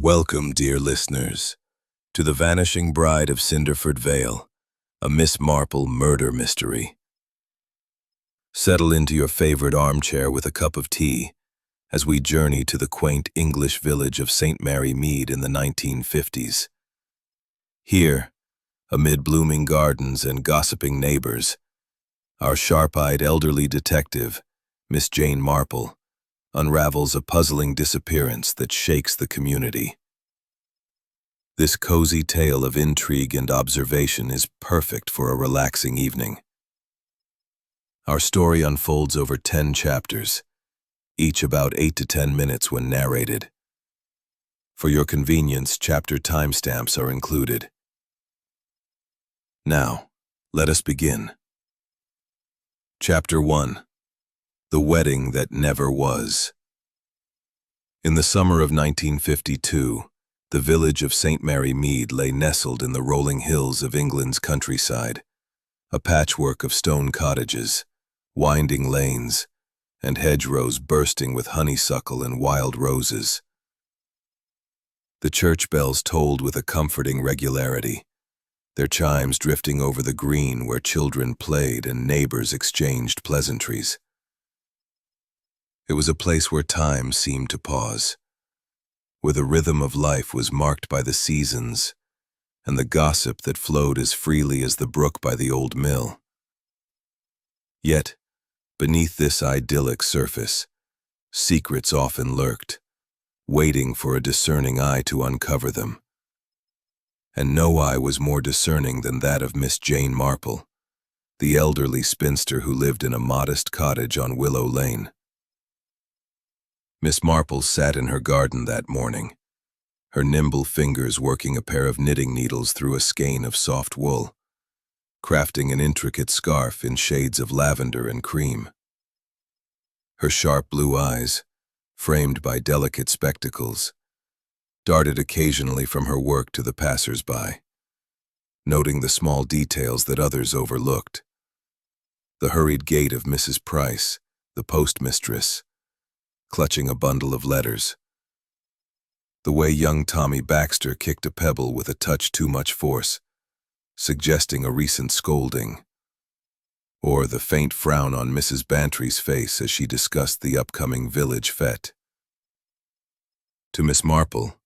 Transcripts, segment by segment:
Welcome, dear listeners, to The Vanishing Bride of Cinderford Vale, a Miss Marple murder mystery. Settle into your favorite armchair with a cup of tea as we journey to the quaint English village of St. Mary Mead in the 1950s. Here, amid blooming gardens and gossiping neighbors, our sharp-eyed elderly detective, Miss Jane Marple, unravels a puzzling disappearance that shakes the community. This cozy tale of intrigue and observation is perfect for a relaxing evening. Our story unfolds over 10 chapters, each about 8 to 10 minutes when narrated. For your convenience, chapter timestamps are included. Now, let us begin. Chapter 1. The Wedding That Never Was. In the summer of 1952, the village of St. Mary Mead lay nestled in the rolling hills of England's countryside, a patchwork of stone cottages, winding lanes, and hedgerows bursting with honeysuckle and wild roses. The church bells tolled with a comforting regularity, their chimes drifting over the green where children played and neighbors exchanged pleasantries. It was a place where time seemed to pause, where the rhythm of life was marked by the seasons and the gossip that flowed as freely as the brook by the old mill. Yet, beneath this idyllic surface, secrets often lurked, waiting for a discerning eye to uncover them. And no eye was more discerning than that of Miss Jane Marple, the elderly spinster who lived in a modest cottage on Willow Lane. Miss Marple sat in her garden that morning, her nimble fingers working a pair of knitting needles through a skein of soft wool, crafting an intricate scarf in shades of lavender and cream. Her sharp blue eyes, framed by delicate spectacles, darted occasionally from her work to the passers-by, noting the small details that others overlooked. The hurried gait of Mrs. Price, the postmistress, clutching a bundle of letters. The way young Tommy Baxter kicked a pebble with a touch too much force, suggesting a recent scolding. Or the faint frown on Mrs. Bantry's face as she discussed the upcoming village fete. To Miss Marple,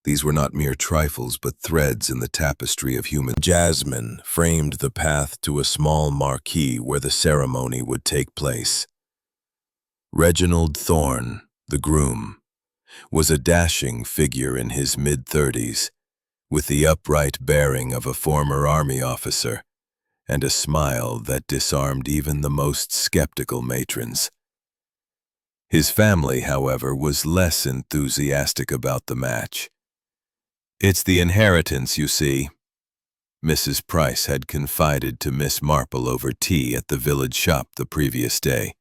these were not mere trifles but threads in the tapestry of human. Jasmine framed the path to a small marquee where the ceremony would take place. Reginald Thorne, the groom, was a dashing figure in his mid-30s, with the upright bearing of a former army officer and a smile that disarmed even the most skeptical matrons. His family, however, was less enthusiastic about the match. "It's the inheritance, you see," Mrs. Price had confided to Miss Marple over tea at the village shop the previous day.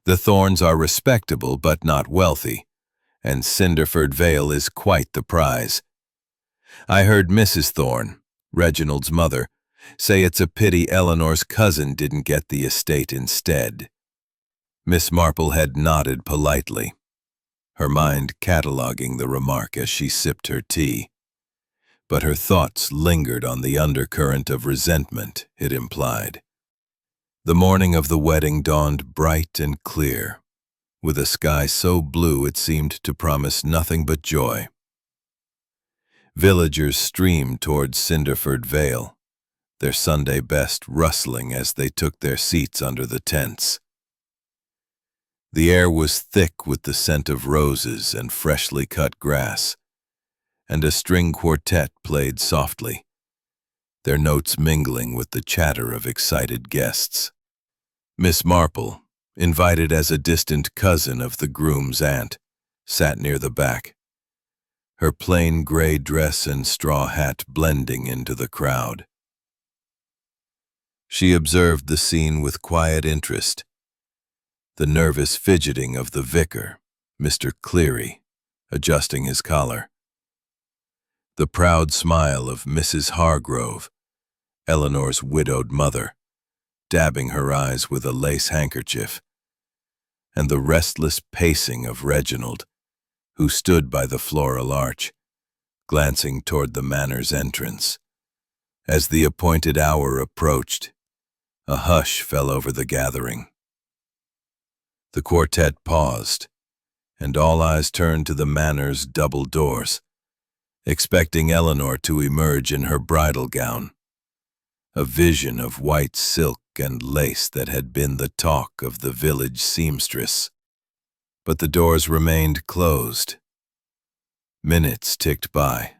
"The Thornes are respectable but not wealthy, and Cinderford Vale is quite the prize. I heard Mrs. Thorne, Reginald's mother, say it's a pity Eleanor's cousin didn't get the estate instead." Miss Marple had nodded politely, her mind cataloguing the remark as she sipped her tea, but her thoughts lingered on the undercurrent of resentment it implied. The morning of the wedding dawned bright and clear, with a sky so blue it seemed to promise nothing but joy. Villagers streamed towards Cinderford Vale, their Sunday best rustling as they took their seats under the tents. The air was thick with the scent of roses and freshly cut grass, and a string quartet played softly, their notes mingling with the chatter of excited guests. Miss Marple, invited as a distant cousin of the groom's aunt, sat near the back, her plain gray dress and straw hat blending into the crowd. She observed the scene with quiet interest, the nervous fidgeting of the vicar, Mr. Cleary, adjusting his collar, the proud smile of Mrs. Hargrove, Eleanor's widowed mother, dabbing her eyes with a lace handkerchief, and the restless pacing of Reginald, who stood by the floral arch, glancing toward the manor's entrance. As the appointed hour approached, a hush fell over the gathering. The quartet paused, and all eyes turned to the manor's double doors, expecting Eleanor to emerge in her bridal gown, a vision of white silk and lace that had been the talk of the village seamstress. But the doors remained closed. Minutes ticked by,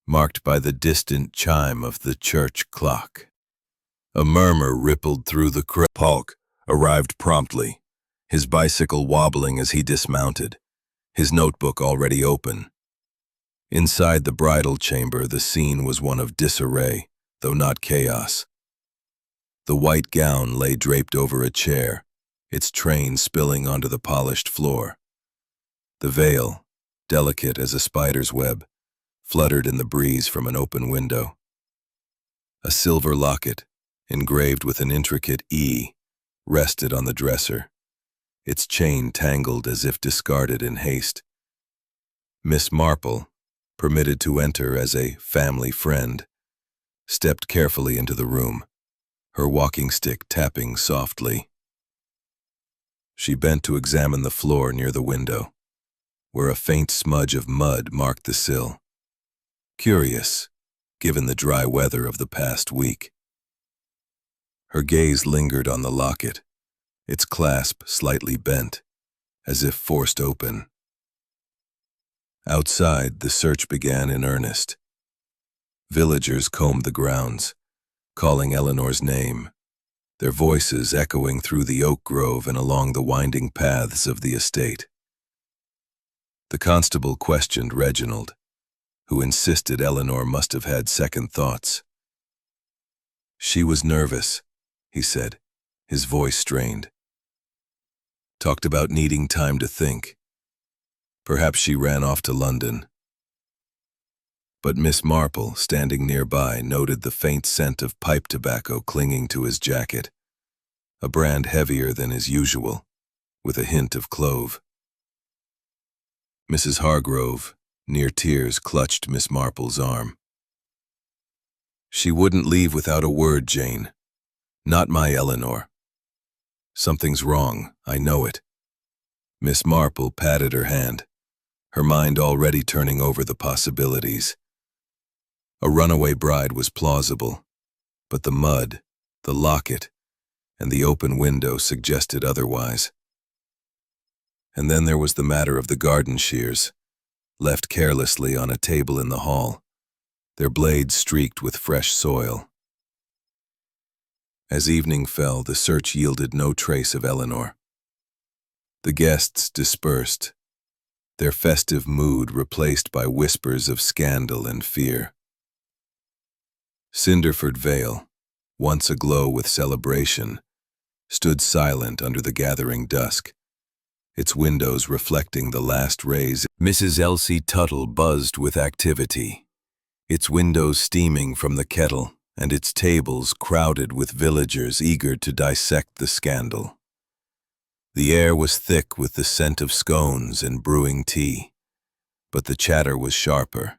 marked by the distant chime of the church clock. A murmur rippled through the crowd. Polk arrived promptly, his bicycle wobbling as he dismounted, his notebook already open. Inside the bridal chamber, the scene was one of disarray, though not chaos. The white gown lay draped over a chair, its train spilling onto the polished floor. The veil, delicate as a spider's web, fluttered in the breeze from an open window. A silver locket, engraved with an intricate E, rested on the dresser, its chain tangled as if discarded in haste. Miss Marple, permitted to enter as a family friend, stepped carefully into the room, her walking stick tapping softly. She bent to examine the floor near the window, where a faint smudge of mud marked the sill. Curious, given the dry weather of the past week. Her gaze lingered on the locket, its clasp slightly bent, as if forced open. Outside, the search began in earnest. Villagers combed the grounds, calling Eleanor's name, their voices echoing through the oak grove and along the winding paths of the estate. The constable questioned Reginald, who insisted Eleanor must have had second thoughts. She was nervous, he said, his voice strained. Talked about needing time to think. Perhaps she ran off to London. But Miss Marple, standing nearby, noted the faint scent of pipe tobacco clinging to his jacket, a brand heavier than his usual, with a hint of clove. Mrs. Hargrove, near tears, clutched Miss Marple's arm. She wouldn't leave without a word, Jane. Not my Eleanor. Something's wrong, I know it. Miss Marple patted her hand, her mind already turning over the possibilities. A runaway bride was plausible, but the mud, the locket, and the open window suggested otherwise. And then there was the matter of the garden shears, left carelessly on a table in the hall, their blades streaked with fresh soil. As evening fell, the search yielded no trace of Eleanor. The guests dispersed, their festive mood replaced by whispers of scandal and fear. Cinderford Vale, once aglow with celebration, stood silent under the gathering dusk, its windows reflecting the last rays. Mrs. Elsie Tuttle buzzed with activity, its windows steaming from the kettle, and its tables crowded with villagers eager to dissect the scandal. The air was thick with the scent of scones and brewing tea, but the chatter was sharper,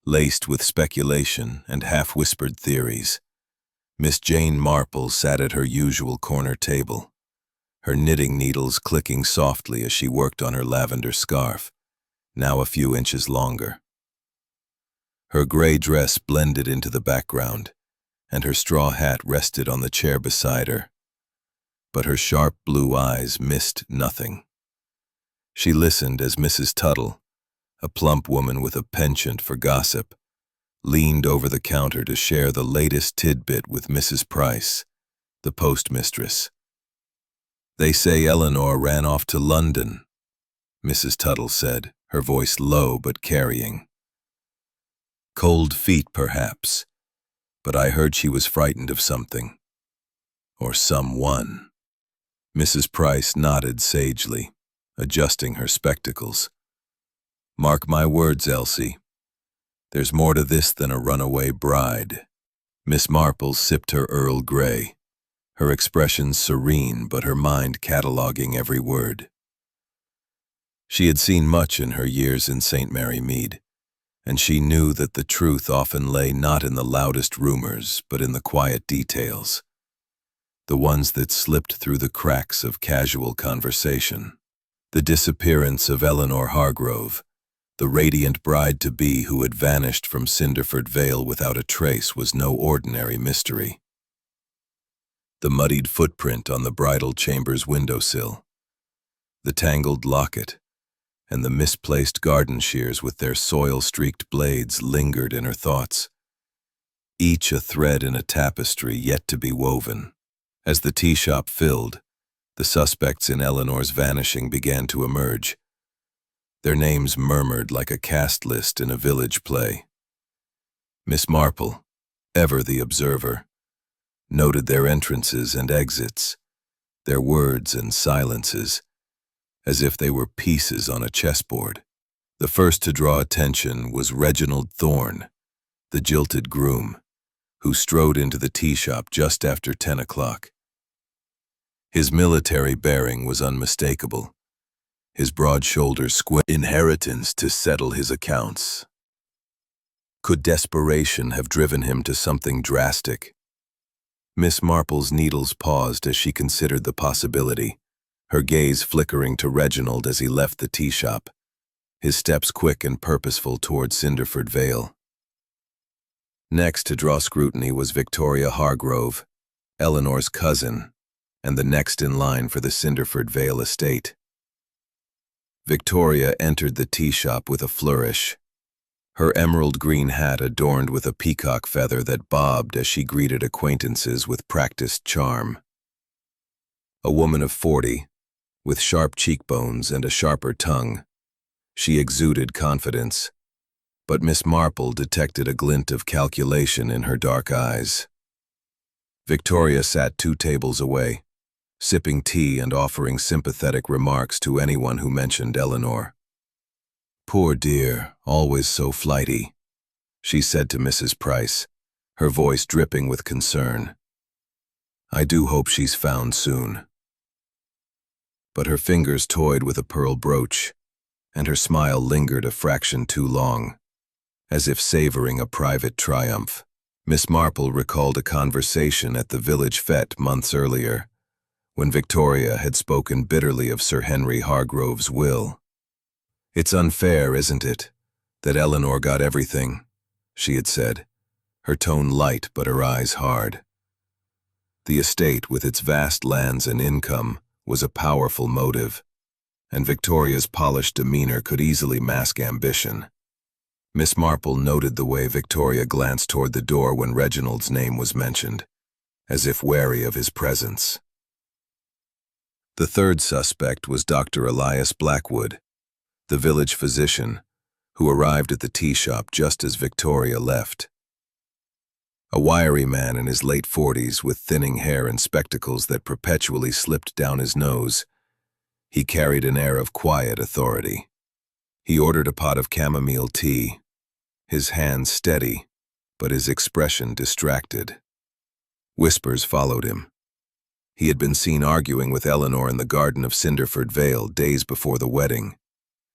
laced with speculation and half-whispered theories. Miss Jane Marple sat at her usual corner table, her knitting needles clicking softly as she worked on her lavender scarf, now a few inches longer. Her gray dress blended into the background, and her straw hat rested on the chair beside her. But her sharp blue eyes missed nothing. She listened as Mrs. Tuttle, a plump woman with a penchant for gossip, leaned over the counter to share the latest tidbit with Mrs. Price, the postmistress. They say Eleanor ran off to London, Mrs. Tuttle said, her voice low but carrying. Cold feet, perhaps, but I heard she was frightened of something. Or someone. Mrs. Price nodded sagely, adjusting her spectacles. Mark my words, Elsie. There's more to this than a runaway bride. Miss Marple sipped her Earl Grey, her expression serene but her mind cataloging every word. She had seen much in her years in St. Mary Mead, and she knew that the truth often lay not in the loudest rumors, but in the quiet details, the ones that slipped through the cracks of casual conversation. The disappearance of Eleanor Hargrove, the radiant bride-to-be who had vanished from Cinderford Vale without a trace, was no ordinary mystery. The muddied footprint on the bridal chamber's windowsill, the tangled locket, and the misplaced garden shears with their soil-streaked blades lingered in her thoughts, each a thread in a tapestry yet to be woven. As the tea shop filled, the suspects in Eleanor's vanishing began to emerge. Their names murmured like a cast list in a village play. Miss Marple, ever the observer, noted their entrances and exits, their words and silences, as if they were pieces on a chessboard. The first to draw attention was Reginald Thorne, the jilted groom, who strode into the tea shop just after 10 o'clock. His military bearing was unmistakable, his broad shoulders square. Inheritance to settle his accounts. Could desperation have driven him to something drastic? Miss Marple's needles paused as she considered the possibility, her gaze flickering to Reginald as he left the tea shop, his steps quick and purposeful toward Cinderford Vale. Next to draw scrutiny was Victoria Hargrove, Eleanor's cousin, and the next in line for the Cinderford Vale estate. Victoria entered the tea shop with a flourish, her emerald green hat adorned with a peacock feather that bobbed as she greeted acquaintances with practiced charm. A woman of 40, with sharp cheekbones and a sharper tongue, she exuded confidence, but Miss Marple detected a glint of calculation in her dark eyes. Victoria sat 2 tables away, sipping tea and offering sympathetic remarks to anyone who mentioned Eleanor. "Poor dear, always so flighty," she said to Mrs. Price, her voice dripping with concern. "I do hope she's found soon." But her fingers toyed with a pearl brooch, and her smile lingered a fraction too long, as if savoring a private triumph. Miss Marple recalled a conversation at the village fête months earlier, when Victoria had spoken bitterly of Sir Henry Hargrove's will. "It's unfair, isn't it, that Eleanor got everything," she had said, her tone light but her eyes hard. The estate, with its vast lands and income, was a powerful motive, and Victoria's polished demeanor could easily mask ambition. Miss Marple noted the way Victoria glanced toward the door when Reginald's name was mentioned, as if wary of his presence. The third suspect was Dr. Elias Blackwood, the village physician, who arrived at the tea shop just as Victoria left. A wiry man in his late 40s with thinning hair and spectacles that perpetually slipped down his nose, he carried an air of quiet authority. He ordered a pot of chamomile tea, his hands steady, but his expression distracted. Whispers followed him. He had been seen arguing with Eleanor in the garden of Cinderford Vale days before the wedding,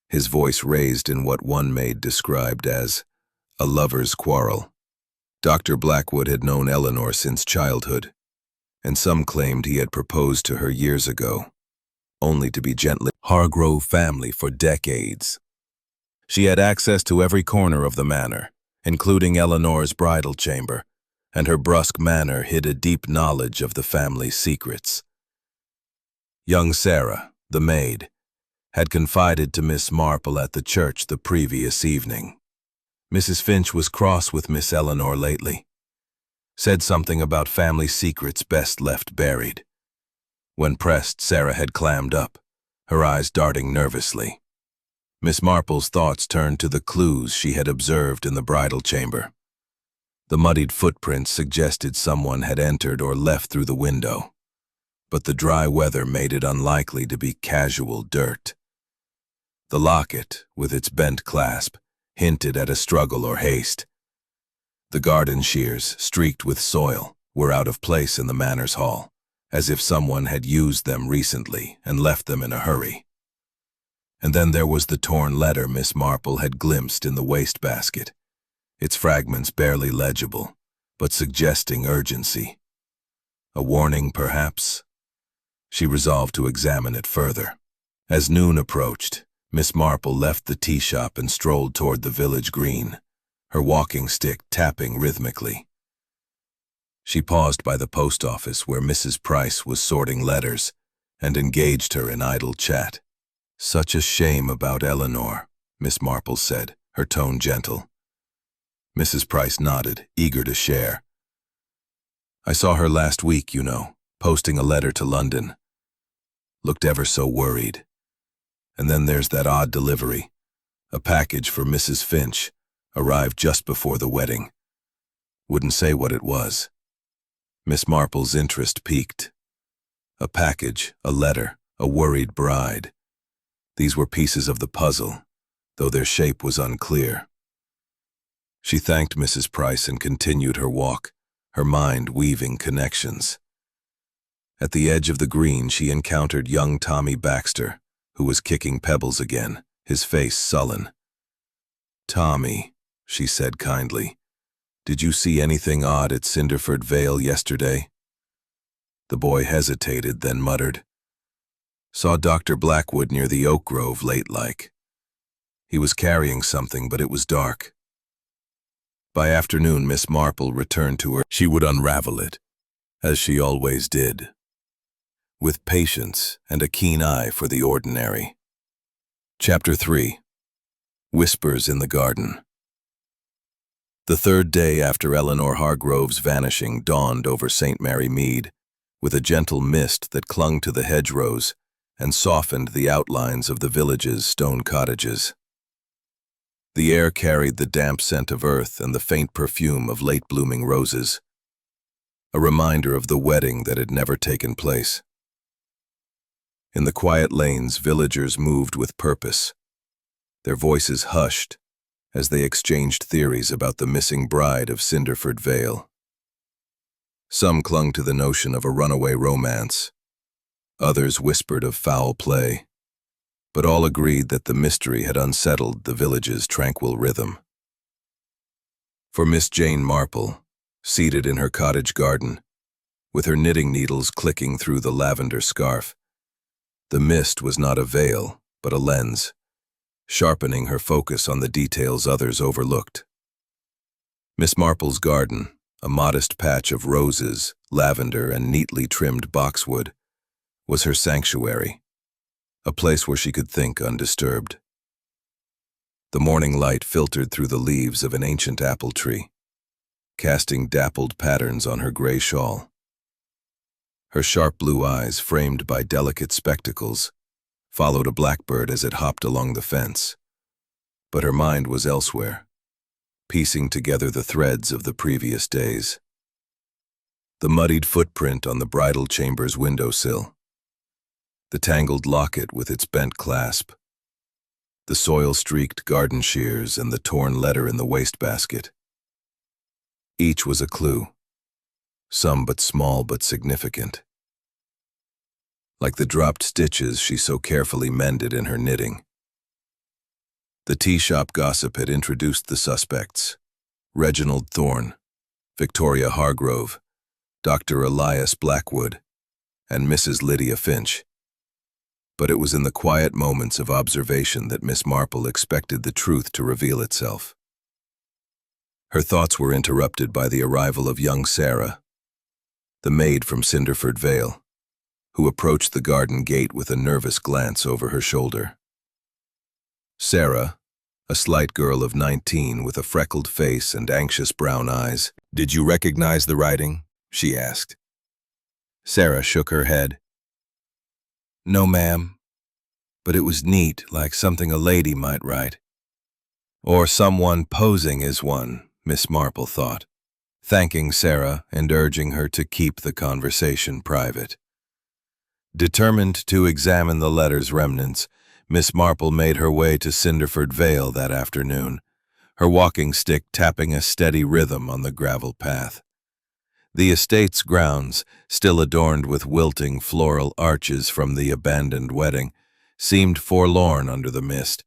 his voice raised in what one maid described as a lover's quarrel. Dr. Blackwood had known Eleanor since childhood, and some claimed he had proposed to her years ago, only to be gently Hargrove family for decades. She had access to every corner of the manor, including Eleanor's bridal chamber, and her brusque manner hid a deep knowledge of the family's secrets. Young Sarah, the maid, had confided to Miss Marple at the church the previous evening. Mrs. Finch was cross with Miss Eleanor lately, said something about family secrets best left buried. When pressed, Sarah had clammed up, her eyes darting nervously. Miss Marple's thoughts turned to the clues she had observed in the bridal chamber. The muddied footprints suggested someone had entered or left through the window, but the dry weather made it unlikely to be casual dirt. The locket, with its bent clasp, hinted at a struggle or haste. The garden shears, streaked with soil, were out of place in the manor's hall, as if someone had used them recently and left them in a hurry. And then there was the torn letter Miss Marple had glimpsed in the wastebasket, its fragments barely legible, but suggesting urgency. A warning, perhaps? She resolved to examine it further. As noon approached, Miss Marple left the tea shop and strolled toward the village green, her walking stick tapping rhythmically. She paused by the post office where Mrs. Price was sorting letters and engaged her in idle chat. "Such a shame about Eleanor," Miss Marple said, her tone gentle. Mrs. Price nodded, eager to share. "I saw her last week, you know, posting a letter to London. Looked ever so worried. And then there's that odd delivery. A package for Mrs. Finch, arrived just before the wedding. Wouldn't say what it was." Miss Marple's interest piqued. A package, a letter, a worried bride. These were pieces of the puzzle, though their shape was unclear. She thanked Mrs. Price and continued her walk, her mind weaving connections. At the edge of the green, she encountered young Tommy Baxter, who was kicking pebbles again, his face sullen. "Tommy," she said kindly, "did you see anything odd at Cinderford Vale yesterday?" The boy hesitated, then muttered, "Saw Dr. Blackwood near the oak grove late-like. He was carrying something, but it was dark." By afternoon, Miss Marple returned to her. She would unravel it, as she always did, with patience and a keen eye for the ordinary. Chapter 3. Whispers in the Garden. The third day after Eleanor Hargrove's vanishing dawned over St. Mary Mead, with a gentle mist that clung to the hedgerows and softened the outlines of the village's stone cottages. The air carried the damp scent of earth and the faint perfume of late-blooming roses, a reminder of the wedding that had never taken place. In the quiet lanes, villagers moved with purpose, their voices hushed as they exchanged theories about the missing bride of Cinderford Vale. Some clung to the notion of a runaway romance, others whispered of foul play, but all agreed that the mystery had unsettled the village's tranquil rhythm. For Miss Jane Marple, seated in her cottage garden, with her knitting needles clicking through the lavender scarf, the mist was not a veil, but a lens, sharpening her focus on the details others overlooked. Miss Marple's garden, a modest patch of roses, lavender, and neatly trimmed boxwood, was her sanctuary, a place where she could think undisturbed. The morning light filtered through the leaves of an ancient apple tree, casting dappled patterns on her gray shawl. Her sharp blue eyes, framed by delicate spectacles, followed a blackbird as it hopped along the fence. But her mind was elsewhere, piecing together the threads of the previous days. The muddied footprint on the bridal chamber's windowsill, the tangled locket with its bent clasp, the soil-streaked garden shears and the torn letter in the wastebasket. Each was a clue, some but small but significant, like the dropped stitches she so carefully mended in her knitting. The tea shop gossip had introduced the suspects: Reginald Thorne, Victoria Hargrove, Dr. Elias Blackwood, and Mrs. Lydia Finch. But it was in the quiet moments of observation that Miss Marple expected the truth to reveal itself. Her thoughts were interrupted by the arrival of young Sarah, the maid from Cinderford Vale, who approached the garden gate with a nervous glance over her shoulder. Sarah, a slight girl of 19 with a freckled face and anxious brown eyes. "Did you recognize the writing?" she asked. Sarah shook her head. "No, ma'am, but it was neat, like something a lady might write." Or someone posing as one, Miss Marple thought, thanking Sarah and urging her to keep the conversation private. Determined to examine the letter's remnants, Miss Marple made her way to Cinderford Vale that afternoon, her walking stick tapping a steady rhythm on the gravel path. The estate's grounds, still adorned with wilting floral arches from the abandoned wedding, seemed forlorn under the mist.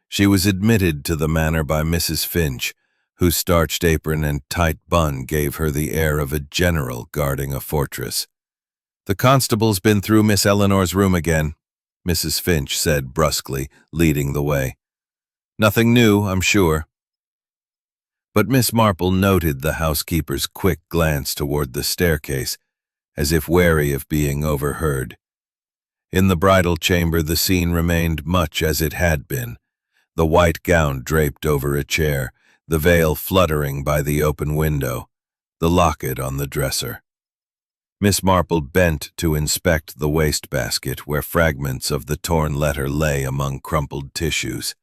She was admitted to the manor by Mrs. Finch, whose starched apron and tight bun gave her the air of a general guarding a fortress. "The constable's been through Miss Eleanor's room again," Mrs. Finch said brusquely, leading the way. "Nothing new, I'm sure." But Miss Marple noted the housekeeper's quick glance toward the staircase, as if wary of being overheard. In the bridal chamber the scene remained much as it had been, the white gown draped over a chair, the veil fluttering by the open window, the locket on the dresser. Miss Marple bent to inspect the wastebasket where fragments of the torn letter lay among crumpled tissues.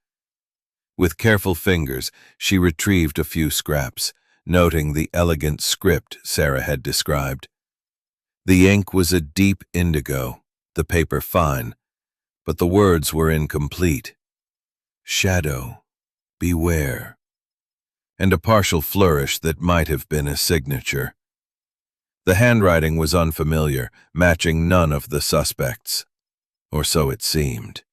With careful fingers, she retrieved a few scraps, noting the elegant script Sarah had described. The ink was a deep indigo, the paper fine, but the words were incomplete. "Shadow, beware," and a partial flourish that might have been a signature. The handwriting was unfamiliar, matching none of the suspects, or so it seemed.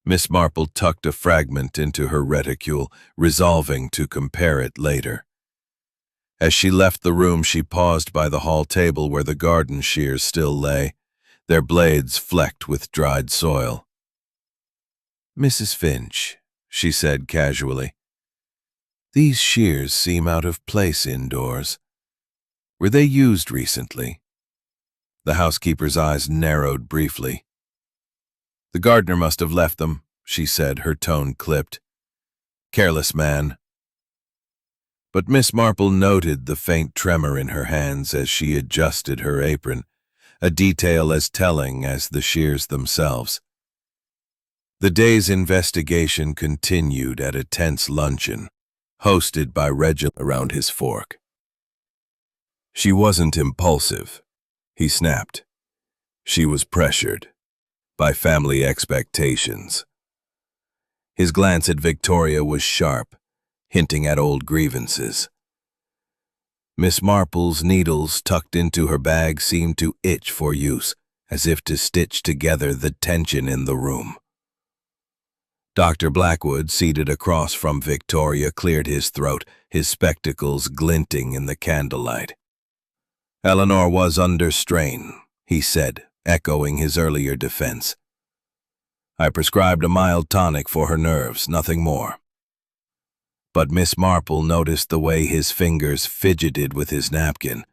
Miss Marple tucked a fragment into her reticule, resolving to compare it later. As she left the room, she paused by the hall table where the garden shears still lay, their blades flecked with dried soil. "Mrs. Finch," she said casually, "these shears seem out of place indoors. Were they used recently?" The housekeeper's eyes narrowed briefly. "The gardener must have left them," she said, her tone clipped. "Careless man." But Miss Marple noted the faint tremor in her hands as she adjusted her apron, a detail as telling as the shears themselves. The day's investigation continued at a tense luncheon, hosted by Reginald around his fork. "She wasn't impulsive," he snapped. "She was pressured by family expectations." His glance at Victoria was sharp, hinting at old grievances. Miss Marple's needles tucked into her bag seemed to itch for use, as if to stitch together the tension in the room. Dr. Blackwood, seated across from Victoria, cleared his throat, his spectacles glinting in the candlelight. "Eleanor was under strain," he said, echoing his earlier defense. "I prescribed a mild tonic for her nerves, nothing more." But Miss Marple noticed the way his fingers fidgeted with his napkin,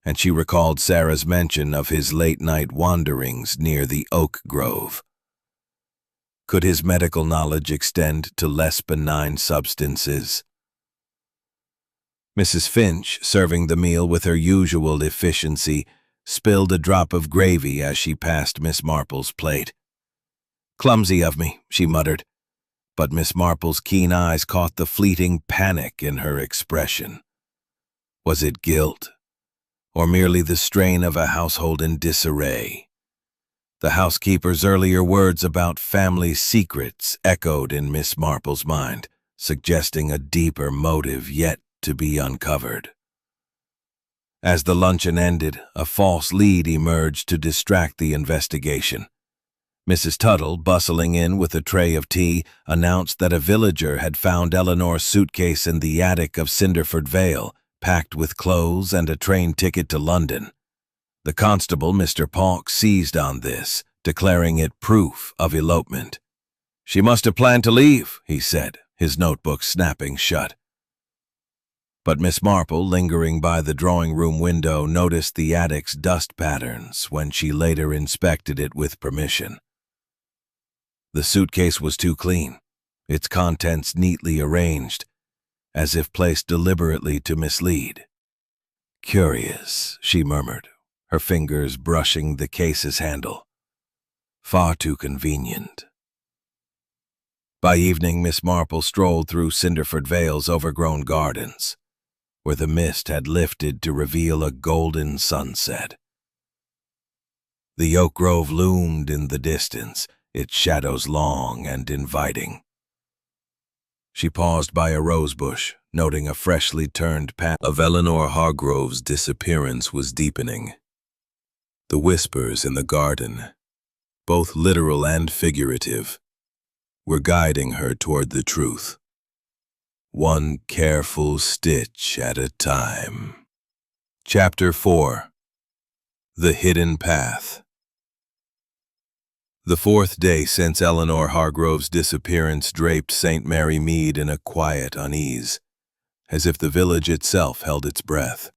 and she recalled Sarah's mention of his late-night wanderings near the oak grove. Could his medical knowledge extend to less benign substances? Mrs. Finch, serving the meal with her usual efficiency, spilled a drop of gravy as she passed Miss Marple's plate. "Clumsy of me," she muttered, but Miss Marple's keen eyes caught the fleeting panic in her expression. Was it guilt, or merely the strain of a household in disarray? The housekeeper's earlier words about family secrets echoed in Miss Marple's mind, suggesting a deeper motive yet to be uncovered. As the luncheon ended, a false lead emerged to distract the investigation. Mrs. Tuttle, bustling in with a tray of tea, announced that a villager had found Eleanor's suitcase in the attic of Cinderford Vale, packed with clothes and a train ticket to London. The constable, Mr. Paulk, seized on this, declaring it proof of elopement. "She must have planned to leave," he said, his notebook snapping shut. But Miss Marple, lingering by the drawing-room window, noticed the attic's dust patterns when she later inspected it with permission. The suitcase was too clean, its contents neatly arranged, as if placed deliberately to mislead. "Curious," she murmured, her fingers brushing the case's handle. "Far too convenient." By evening, Miss Marple strolled through Cinderford Vale's overgrown gardens, where the mist had lifted to reveal a golden sunset. The oak grove loomed in the distance, its shadows long and inviting. She paused by a rosebush, noting a freshly turned path of Eleanor Hargrove's disappearance was deepening. The whispers in the garden, both literal and figurative, were guiding her toward the truth, one careful stitch at a time. Chapter 4. The Hidden Path. The fourth day since Eleanor Hargrove's disappearance draped St. Mary Mead in a quiet unease, as if the village itself held its breath.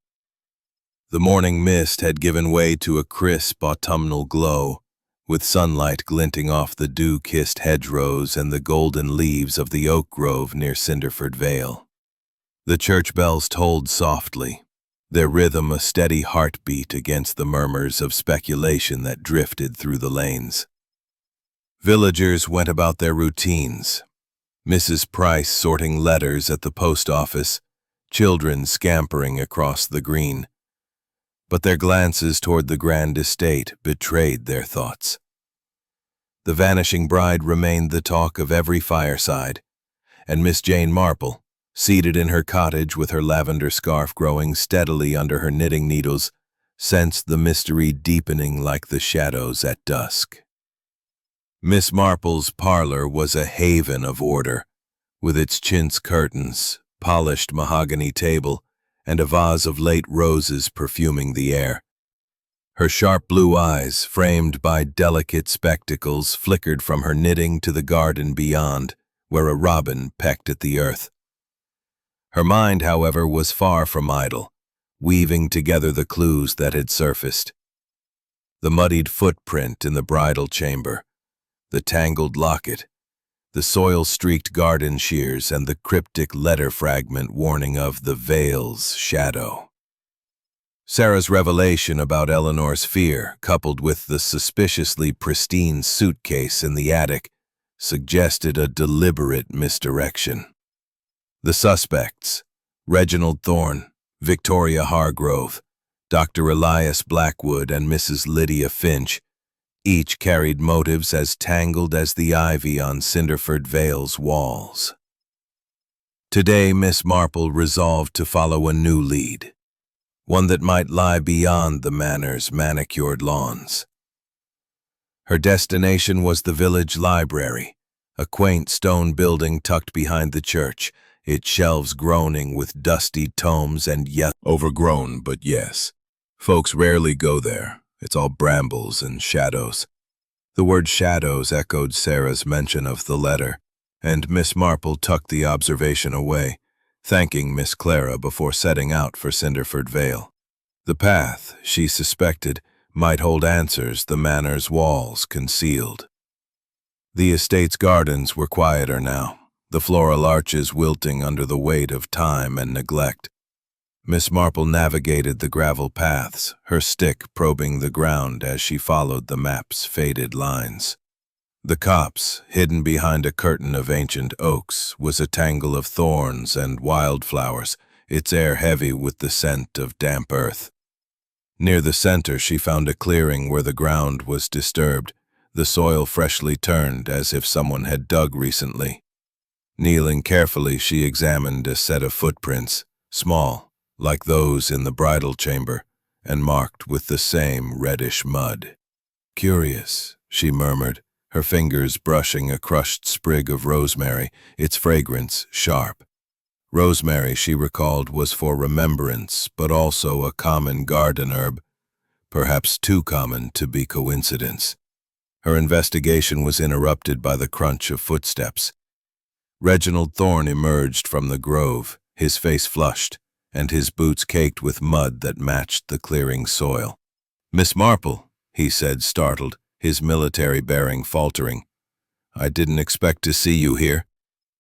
The morning mist had given way to a crisp autumnal glow, with sunlight glinting off the dew-kissed hedgerows and the golden leaves of the oak grove near Cinderford Vale. The church bells tolled softly, their rhythm a steady heartbeat against the murmurs of speculation that drifted through the lanes. Villagers went about their routines, Mrs. Price sorting letters at the post office, children scampering across the green. But their glances toward the grand estate betrayed their thoughts. The vanishing bride remained the talk of every fireside, and Miss Jane Marple, seated in her cottage with her lavender scarf growing steadily under her knitting needles, sensed the mystery deepening like the shadows at dusk. Miss Marple's parlor was a haven of order, with its chintz curtains, polished mahogany table, and a vase of late roses perfuming the air. Her sharp blue eyes, framed by delicate spectacles, flickered from her knitting to the garden beyond, where a robin pecked at the earth. Her mind, however, was far from idle, weaving together the clues that had surfaced. The muddied footprint in the bridal chamber, the tangled locket, the soil-streaked garden shears, and the cryptic letter fragment warning of the Vale's shadow. Sarah's revelation about Eleanor's fear, coupled with the suspiciously pristine suitcase in the attic, suggested a deliberate misdirection. The suspects, Reginald Thorne, Victoria Hargrove, Dr. Elias Blackwood, and Mrs. Lydia Finch, each carried motives as tangled as the ivy on Cinderford Vale's walls. Today, Miss Marple resolved to follow a new lead, one that might lie beyond the manor's manicured lawns. Her destination was the village library, a quaint stone building tucked behind the church, its shelves groaning with dusty tomes and yet overgrown, but yes, folks rarely go there. It's all brambles and shadows. The word shadows echoed Sarah's mention of the letter, and Miss Marple tucked the observation away, thanking Miss Clara before setting out for Cinderford Vale. The path, she suspected, might hold answers the manor's walls concealed. The estate's gardens were quieter now, the floral arches wilting under the weight of time and neglect. Miss Marple navigated the gravel paths, her stick probing the ground as she followed the map's faded lines. The copse, hidden behind a curtain of ancient oaks, was a tangle of thorns and wildflowers, its air heavy with the scent of damp earth. Near the center she found a clearing where the ground was disturbed, the soil freshly turned as if someone had dug recently. Kneeling carefully, she examined a set of footprints, small, like those in the bridal chamber, and marked with the same reddish mud. "Curious," she murmured, her fingers brushing a crushed sprig of rosemary, its fragrance sharp. Rosemary, she recalled, was for remembrance, but also a common garden herb, perhaps too common to be coincidence. Her investigation was interrupted by the crunch of footsteps. Reginald Thorne emerged from the grove, his face flushed, and his boots caked with mud that matched the clearing soil. "Miss Marple," he said, startled, his military bearing faltering. "I didn't expect to see you here."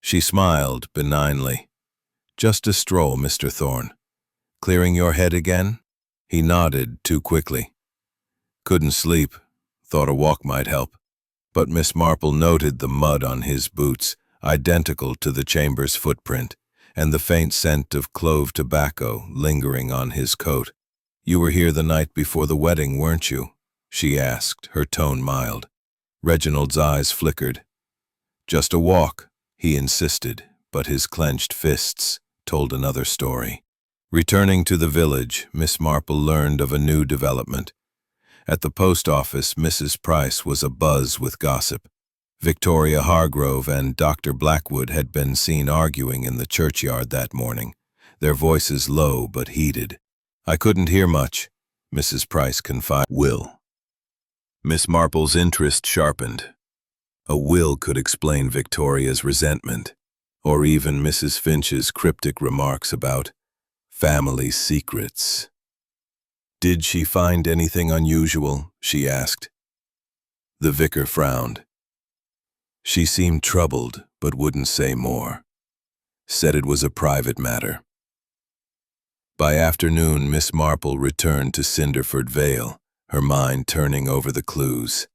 She smiled benignly. "Just a stroll, Mr. Thorne. Clearing your head again?" He nodded too quickly. "Couldn't sleep. Thought a walk might help." But Miss Marple noted the mud on his boots, identical to the chamber's footprint, and the faint scent of clove tobacco lingering on his coat. "You were here the night before the wedding, weren't you?" she asked, her tone mild. Reginald's eyes flickered. "Just a walk," he insisted, but his clenched fists told another story. Returning to the village, Miss Marple learned of a new development. At the post office, Mrs. Price was abuzz with gossip. Victoria Hargrove and Dr. Blackwood had been seen arguing in the churchyard that morning, their voices low but heated. "I couldn't hear much," Mrs. Price confided. "Will." Miss Marple's interest sharpened. A will could explain Victoria's resentment, or even Mrs. Finch's cryptic remarks about family secrets. "Did she find anything unusual?" she asked. The vicar frowned. She seemed troubled, but wouldn't say more. Said it was a private matter. By afternoon, Miss Marple returned to Cinderford Vale, her mind turning over the clues.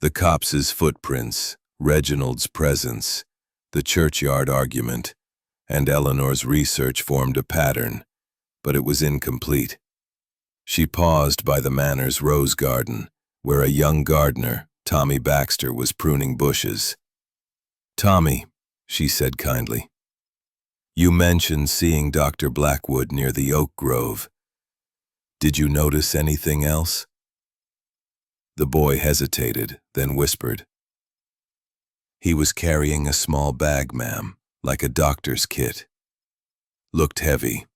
The copse's footprints, Reginald's presence, the churchyard argument, and Eleanor's research formed a pattern, but it was incomplete. She paused by the manor's rose garden, where a young gardener, Tommy Baxter, was pruning bushes. "Tommy," she said kindly, "you mentioned seeing Dr. Blackwood near the oak grove. Did you notice anything else?" The boy hesitated, then whispered, "He was carrying a small bag, ma'am, like a doctor's kit. Looked heavy."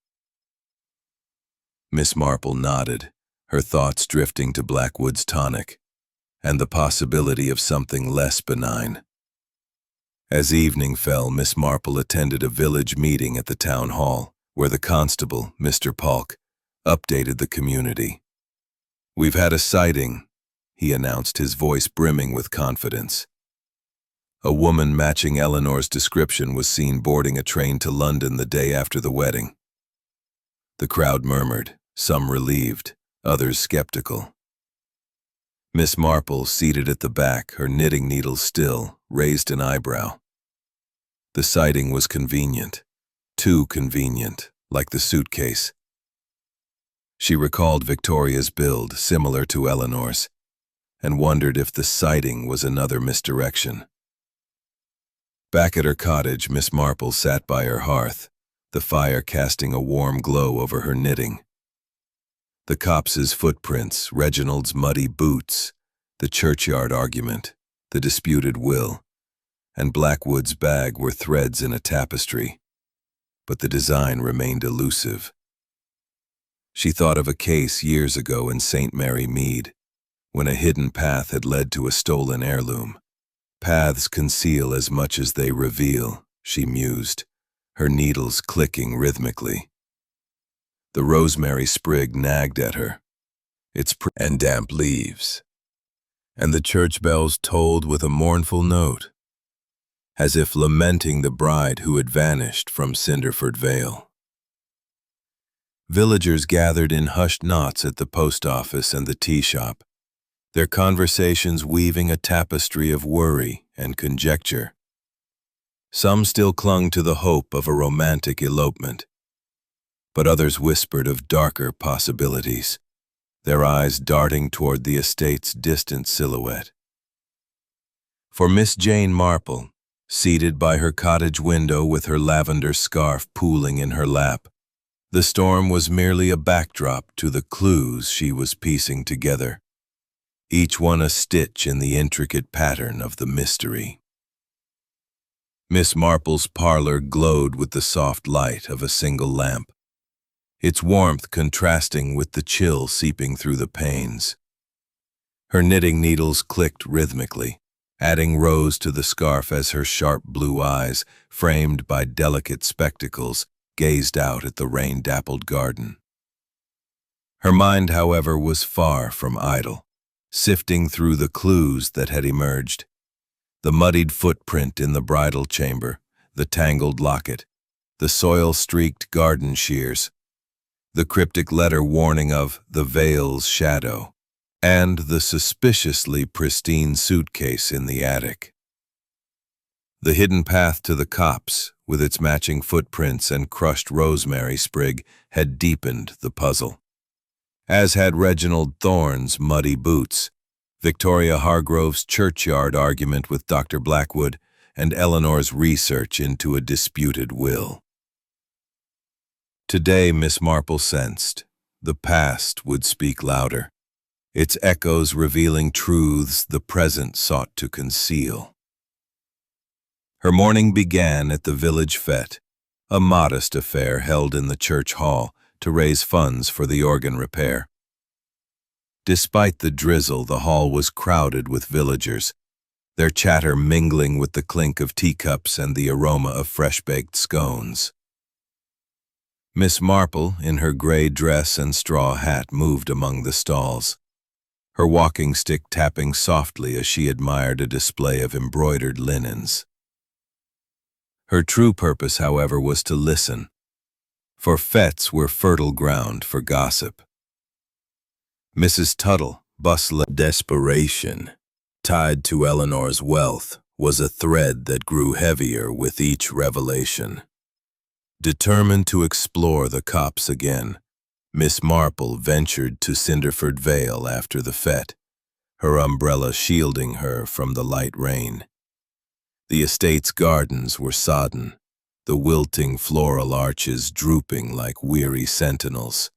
Miss Marple nodded, her thoughts drifting to Blackwood's tonic, and the possibility of something less benign. As evening fell, Miss Marple attended a village meeting at the town hall, where the constable, Mr. Polk, updated the community. "We've had a sighting," he announced, his voice brimming with confidence. A woman matching Eleanor's description was seen boarding a train to London the day after the wedding. The crowd murmured, some relieved, others skeptical. Miss Marple, seated at the back, her knitting needles still, raised an eyebrow. The sighting was convenient, too convenient, like the suitcase. She recalled Victoria's build, similar to Eleanor's, and wondered if the sighting was another misdirection. Back at her cottage, Miss Marple sat by her hearth, the fire casting a warm glow over her knitting. The copse's footprints, Reginald's muddy boots, the churchyard argument, the disputed will, and Blackwood's bag were threads in a tapestry, but the design remained elusive. She thought of a case years ago in St. Mary, Mead, when a hidden path had led to a stolen heirloom. "Paths conceal as much as they reveal," she mused, her needles clicking rhythmically. The rosemary sprig nagged at her, and damp leaves, and the church bells tolled with a mournful note, as if lamenting the bride who had vanished from Cinderford Vale. Villagers gathered in hushed knots at the post office and the tea shop, their conversations weaving a tapestry of worry and conjecture. Some still clung to the hope of a romantic elopement, but others whispered of darker possibilities, their eyes darting toward the estate's distant silhouette. For Miss Jane Marple, seated by her cottage window with her lavender scarf pooling in her lap, the storm was merely a backdrop to the clues she was piecing together, each one a stitch in the intricate pattern of the mystery. Miss Marple's parlor glowed with the soft light of a single lamp, its warmth contrasting with the chill seeping through the panes. Her knitting needles clicked rhythmically, adding rose to the scarf as her sharp blue eyes, framed by delicate spectacles, gazed out at the rain-dappled garden. Her mind, however, was far from idle, sifting through the clues that had emerged. The muddied footprint in the bridal chamber, the tangled locket, the soil-streaked garden shears, the cryptic letter warning of the Vale's shadow, and the suspiciously pristine suitcase in the attic. The hidden path to the copse, with its matching footprints and crushed rosemary sprig, had deepened the puzzle, as had Reginald Thorne's muddy boots, Victoria Hargrove's churchyard argument with Dr. Blackwood, and Eleanor's research into a disputed will. Today, Miss Marple sensed, the past would speak louder. its echoes revealing truths the present sought to conceal. Her morning began at the village fete, a modest affair held in the church hall to raise funds for the organ repair. Despite the drizzle, the hall was crowded with villagers, their chatter mingling with the clink of teacups and the aroma of fresh-baked scones. Miss Marple, in her gray dress and straw hat, moved among the stalls, her walking stick tapping softly as she admired a display of embroidered linens. Her true purpose, however, was to listen, for fetes were fertile ground for gossip. Mrs. Tuttle, bustling desperation, tied to Eleanor's wealth, was a thread that grew heavier with each revelation. Determined to explore the copse again, Miss Marple ventured to Cinderford Vale after the fete, her umbrella shielding her from the light rain. The estate's gardens were sodden, the wilting floral arches drooping like weary sentinels.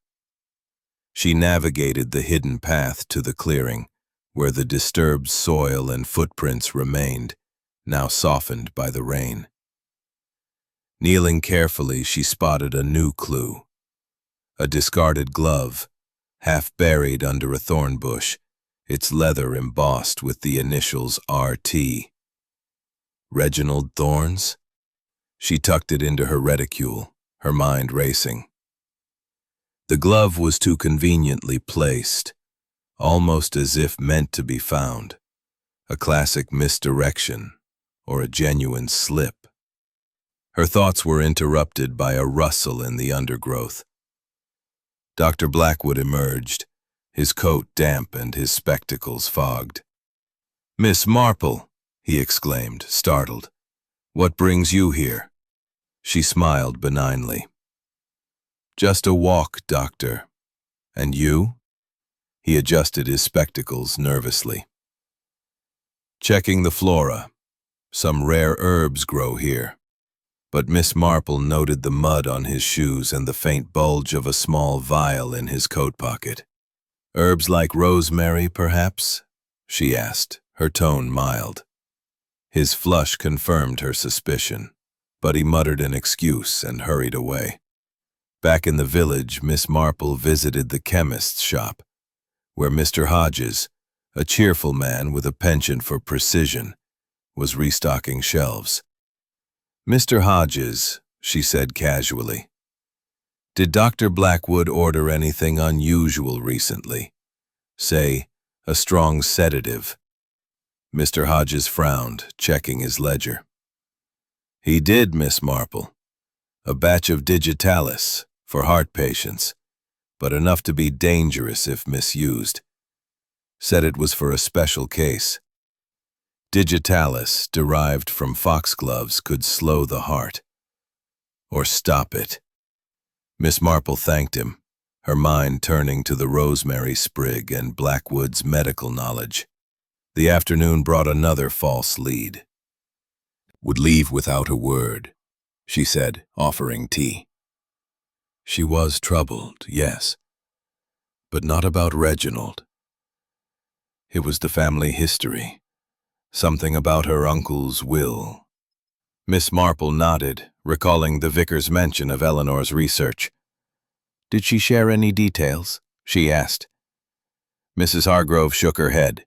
She navigated the hidden path to the clearing, where the disturbed soil and footprints remained, now softened by the rain. Kneeling carefully, she spotted a new clue. A discarded glove, half buried under a thorn bush, its leather embossed with the initials R.T. Reginald Thorns? She tucked it into her reticule, her mind racing. The glove was too conveniently placed, almost as if meant to be found, a classic misdirection or a genuine slip. Her thoughts were interrupted by a rustle in the undergrowth. Dr. Blackwood emerged, his coat damp and his spectacles fogged. "Miss Marple," he exclaimed, startled. "What brings you here?" She smiled benignly. "Just a walk, doctor. And you?" He adjusted his spectacles nervously. "Checking the flora. Some rare herbs grow here." But Miss Marple noted the mud on his shoes and the faint bulge of a small vial in his coat pocket. "Herbs like rosemary, perhaps?" she asked, her tone mild. His flush confirmed her suspicion, but he muttered an excuse and hurried away. Back in the village, Miss Marple visited the chemist's shop, where Mr. Hodges, a cheerful man with a penchant for precision, was restocking shelves. "Mr. Hodges," she said casually, "did Dr. Blackwood order anything unusual recently? Say, a strong sedative?" Mr. Hodges frowned, checking his ledger. "He did, Miss Marple. A batch of digitalis, for heart patients, but enough to be dangerous if misused. Said it was for a special case. Digitalis, derived from foxgloves, could slow the heart. Or stop it." Miss Marple thanked him, her mind turning to the rosemary sprig and Blackwood's medical knowledge. The afternoon brought another false lead. "Would leave without a word," she said, offering tea. She was troubled, yes, but not about Reginald. It was the family history. Something about her uncle's will. Miss Marple nodded, recalling the vicar's mention of Eleanor's research. "Did she share any details?" she asked. Mrs. Hargrove shook her head.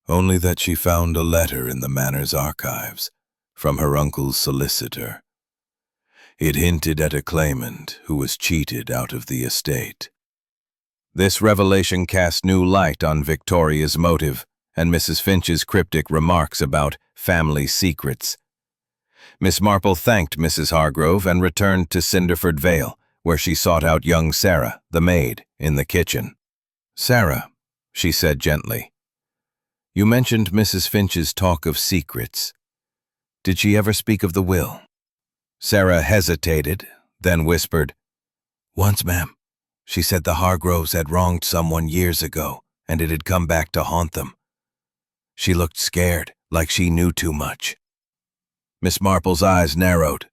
"Only that she found a letter in the manor's archives, from her uncle's solicitor. It hinted at a claimant who was cheated out of the estate." This revelation cast new light on Victoria's motive and Mrs. Finch's cryptic remarks about family secrets. Miss Marple thanked Mrs. Hargrove and returned to Cinderford Vale, where she sought out young Sarah, the maid, in the kitchen. "Sarah," she said gently, "you mentioned Mrs. Finch's talk of secrets. Did she ever speak of the will?" Sarah hesitated, then whispered, "Once, ma'am. She said the Hargroves had wronged someone years ago, and it had come back to haunt them. She looked scared, like she knew too much." Miss Marple's eyes narrowed.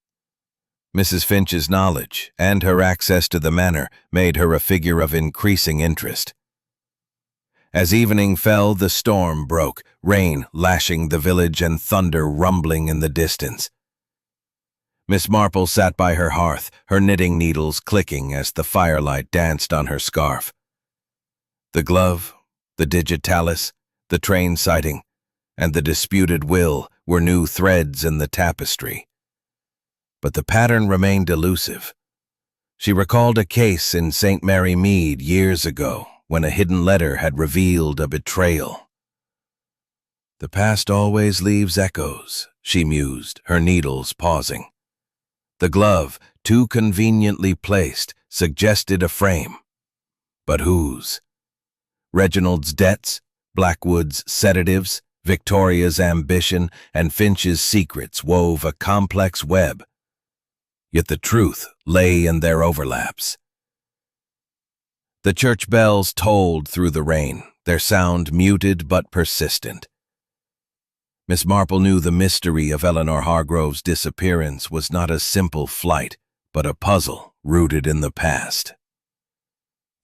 Mrs. Finch's knowledge and her access to the manor made her a figure of increasing interest. As evening fell, the storm broke, rain lashing the village and thunder rumbling in the distance. Miss Marple sat by her hearth, her knitting needles clicking as the firelight danced on her scarf. The glove, the digitalis, the train sighting, and the disputed will were new threads in the tapestry. But the pattern remained elusive. She recalled a case in St. Mary Mead years ago when a hidden letter had revealed a betrayal. The past always leaves echoes, she mused, her needles pausing. The glove, too conveniently placed, suggested a frame. But whose? Reginald's debts, Blackwood's sedatives, Victoria's ambition, and Finch's secrets wove a complex web. Yet the truth lay in their overlaps. The church bells tolled through the rain, their sound muted but persistent. Miss Marple knew the mystery of Eleanor Hargrove's disappearance was not a simple flight, but a puzzle rooted in the past.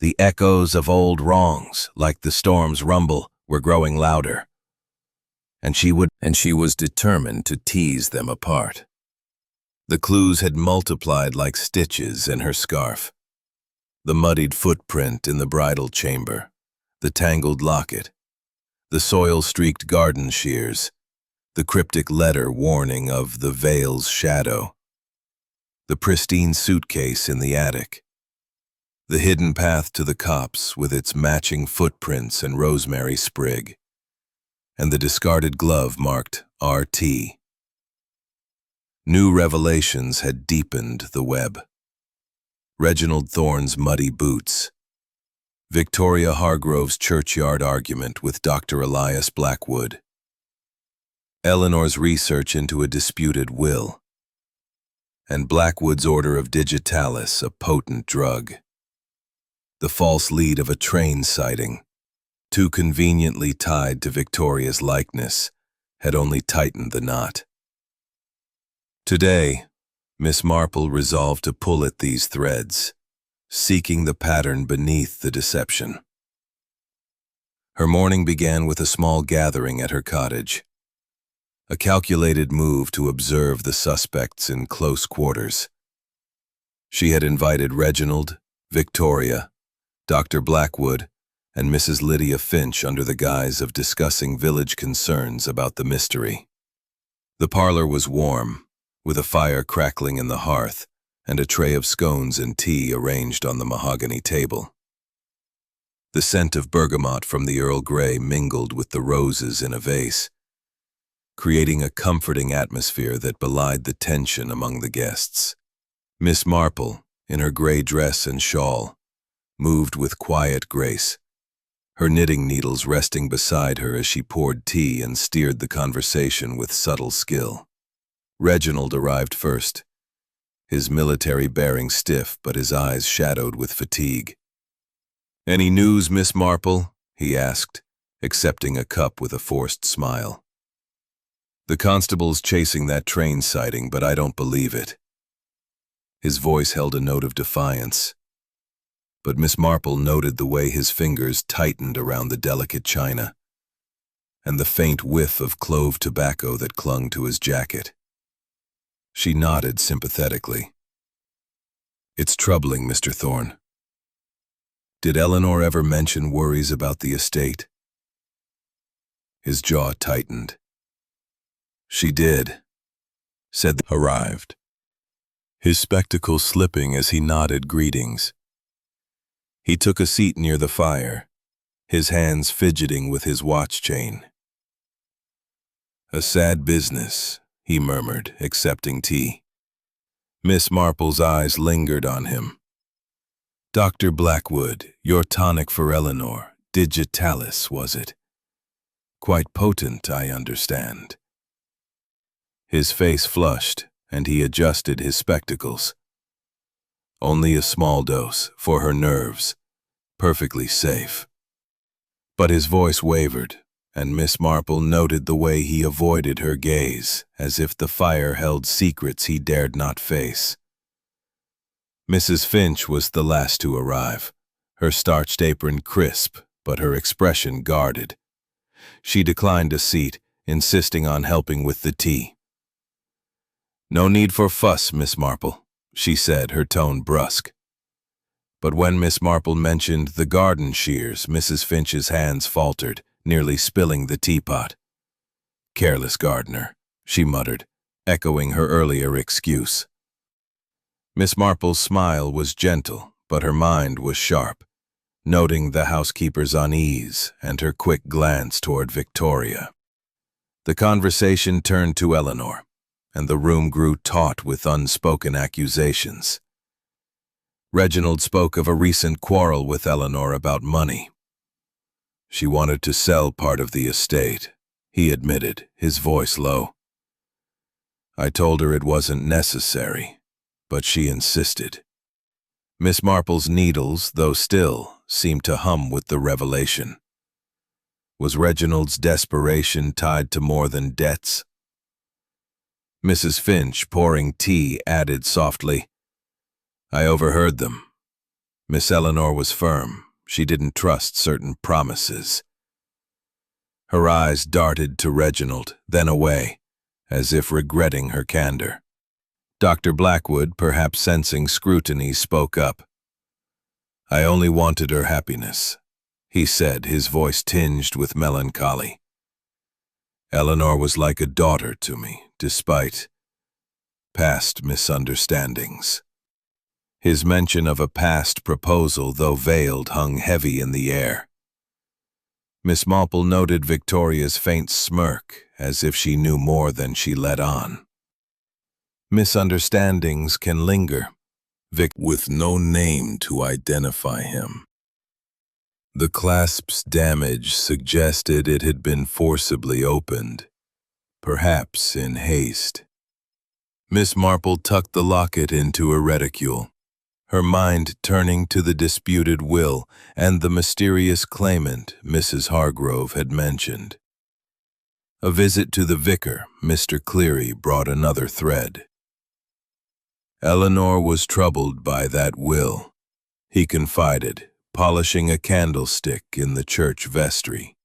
The echoes of old wrongs, like the storm's rumble, were growing louder, and she was determined to tease them apart. The clues had multiplied like stitches in her scarf. The muddied footprint in the bridal chamber, the tangled locket, the soil-streaked garden shears, the cryptic letter warning of the Vale's shadow, the pristine suitcase in the attic, the hidden path to the copse with its matching footprints and rosemary sprig, and the discarded glove marked RT. New revelations had deepened the web. Reginald Thorne's muddy boots, Victoria Hargrove's churchyard argument with Dr. Elias Blackwood, Eleanor's research into a disputed will, and Blackwood's order of digitalis, a potent drug. The false lead of a train sighting, too conveniently tied to Victoria's likeness, had only tightened the knot. Today, Miss Marple resolved to pull at these threads, seeking the pattern beneath the deception. Her morning began with a small gathering at her cottage, a calculated move to observe the suspects in close quarters. She had invited Reginald, Victoria, Dr. Blackwood, and Mrs. Lydia Finch under the guise of discussing village concerns about the mystery. The parlor was warm, with a fire crackling in the hearth and a tray of scones and tea arranged on the mahogany table. The scent of bergamot from the Earl Grey mingled with the roses in a vase, creating a comforting atmosphere that belied the tension among the guests. Miss Marple, in her gray dress and shawl, moved with quiet grace, her knitting needles resting beside her as she poured tea and steered the conversation with subtle skill. Reginald arrived first, his military bearing stiff but his eyes shadowed with fatigue. "Any news, Miss Marple?" he asked, accepting a cup with a forced smile. "The constable's chasing that train sighting, but I don't believe it." His voice held a note of defiance, but Miss Marple noted the way his fingers tightened around the delicate china, and the faint whiff of clove tobacco that clung to his jacket. She nodded sympathetically. "It's troubling, Mr. Thorne. Did Eleanor ever mention worries about the estate?" His jaw tightened. "She did," said the arrived, his spectacles slipping as he nodded greetings. He took a seat near the fire, his hands fidgeting with his watch chain. "A sad business," he murmured, accepting tea. Miss Marple's eyes lingered on him. "Dr. Blackwood, your tonic for Eleanor, digitalis, was it? Quite potent, I understand." His face flushed, and he adjusted his spectacles. "Only a small dose, for her nerves. Perfectly safe." But his voice wavered, and Miss Marple noted the way he avoided her gaze, as if the fire held secrets he dared not face. Mrs. Finch was the last to arrive, her starched apron crisp but her expression guarded. She declined a seat, insisting on helping with the tea. "No need for fuss, Miss Marple," she said, her tone brusque. But when Miss Marple mentioned the garden shears, Mrs. Finch's hands faltered, nearly spilling the teapot. "Careless gardener," she muttered, echoing her earlier excuse. Miss Marple's smile was gentle, but her mind was sharp, noting the housekeeper's unease and her quick glance toward Victoria. The conversation turned to Eleanor, and the room grew taut with unspoken accusations. Reginald spoke of a recent quarrel with Eleanor about money. She wanted to sell part of the estate, he admitted, his voice low. "I told her it wasn't necessary, but she insisted." Miss Marple's needles, though still, seemed to hum with the revelation. Was Reginald's desperation tied to more than debts? Mrs. Finch, pouring tea, added softly, "I overheard them." Miss Eleanor was firm. She didn't trust certain promises. Her eyes darted to Reginald, then away, as if regretting her candor. Dr. Blackwood, perhaps sensing scrutiny, spoke up. "I only wanted her happiness," he said, his voice tinged with melancholy. "Eleanor was like a daughter to me, despite past misunderstandings." His mention of a past proposal, though veiled, hung heavy in the air. Miss Marple noted Victoria's faint smirk, as if she knew more than she let on. Misunderstandings can linger, with no name to identify him. The clasp's damage suggested it had been forcibly opened, perhaps in haste. Miss Marple tucked the locket into her reticule, her mind turning to the disputed will and the mysterious claimant Mrs. Hargrove had mentioned. A visit to the vicar, Mr. Cleary, brought another thread. Eleanor was troubled by that will, he confided, polishing a candlestick in the church vestry.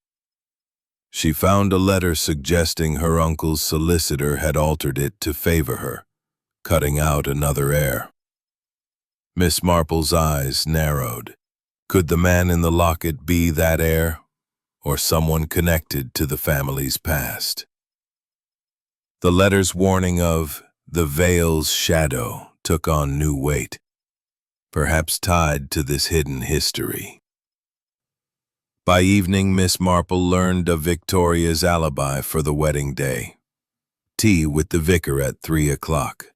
She found a letter suggesting her uncle's solicitor had altered it to favor her, cutting out another heir. Miss Marple's eyes narrowed. Could the man in the locket be that heir, or someone connected to the family's past? The letter's warning of the Vale's shadow took on new weight, perhaps tied to this hidden history. By evening, Miss Marple learned of Victoria's alibi for the wedding day. Tea with the vicar at 3 o'clock.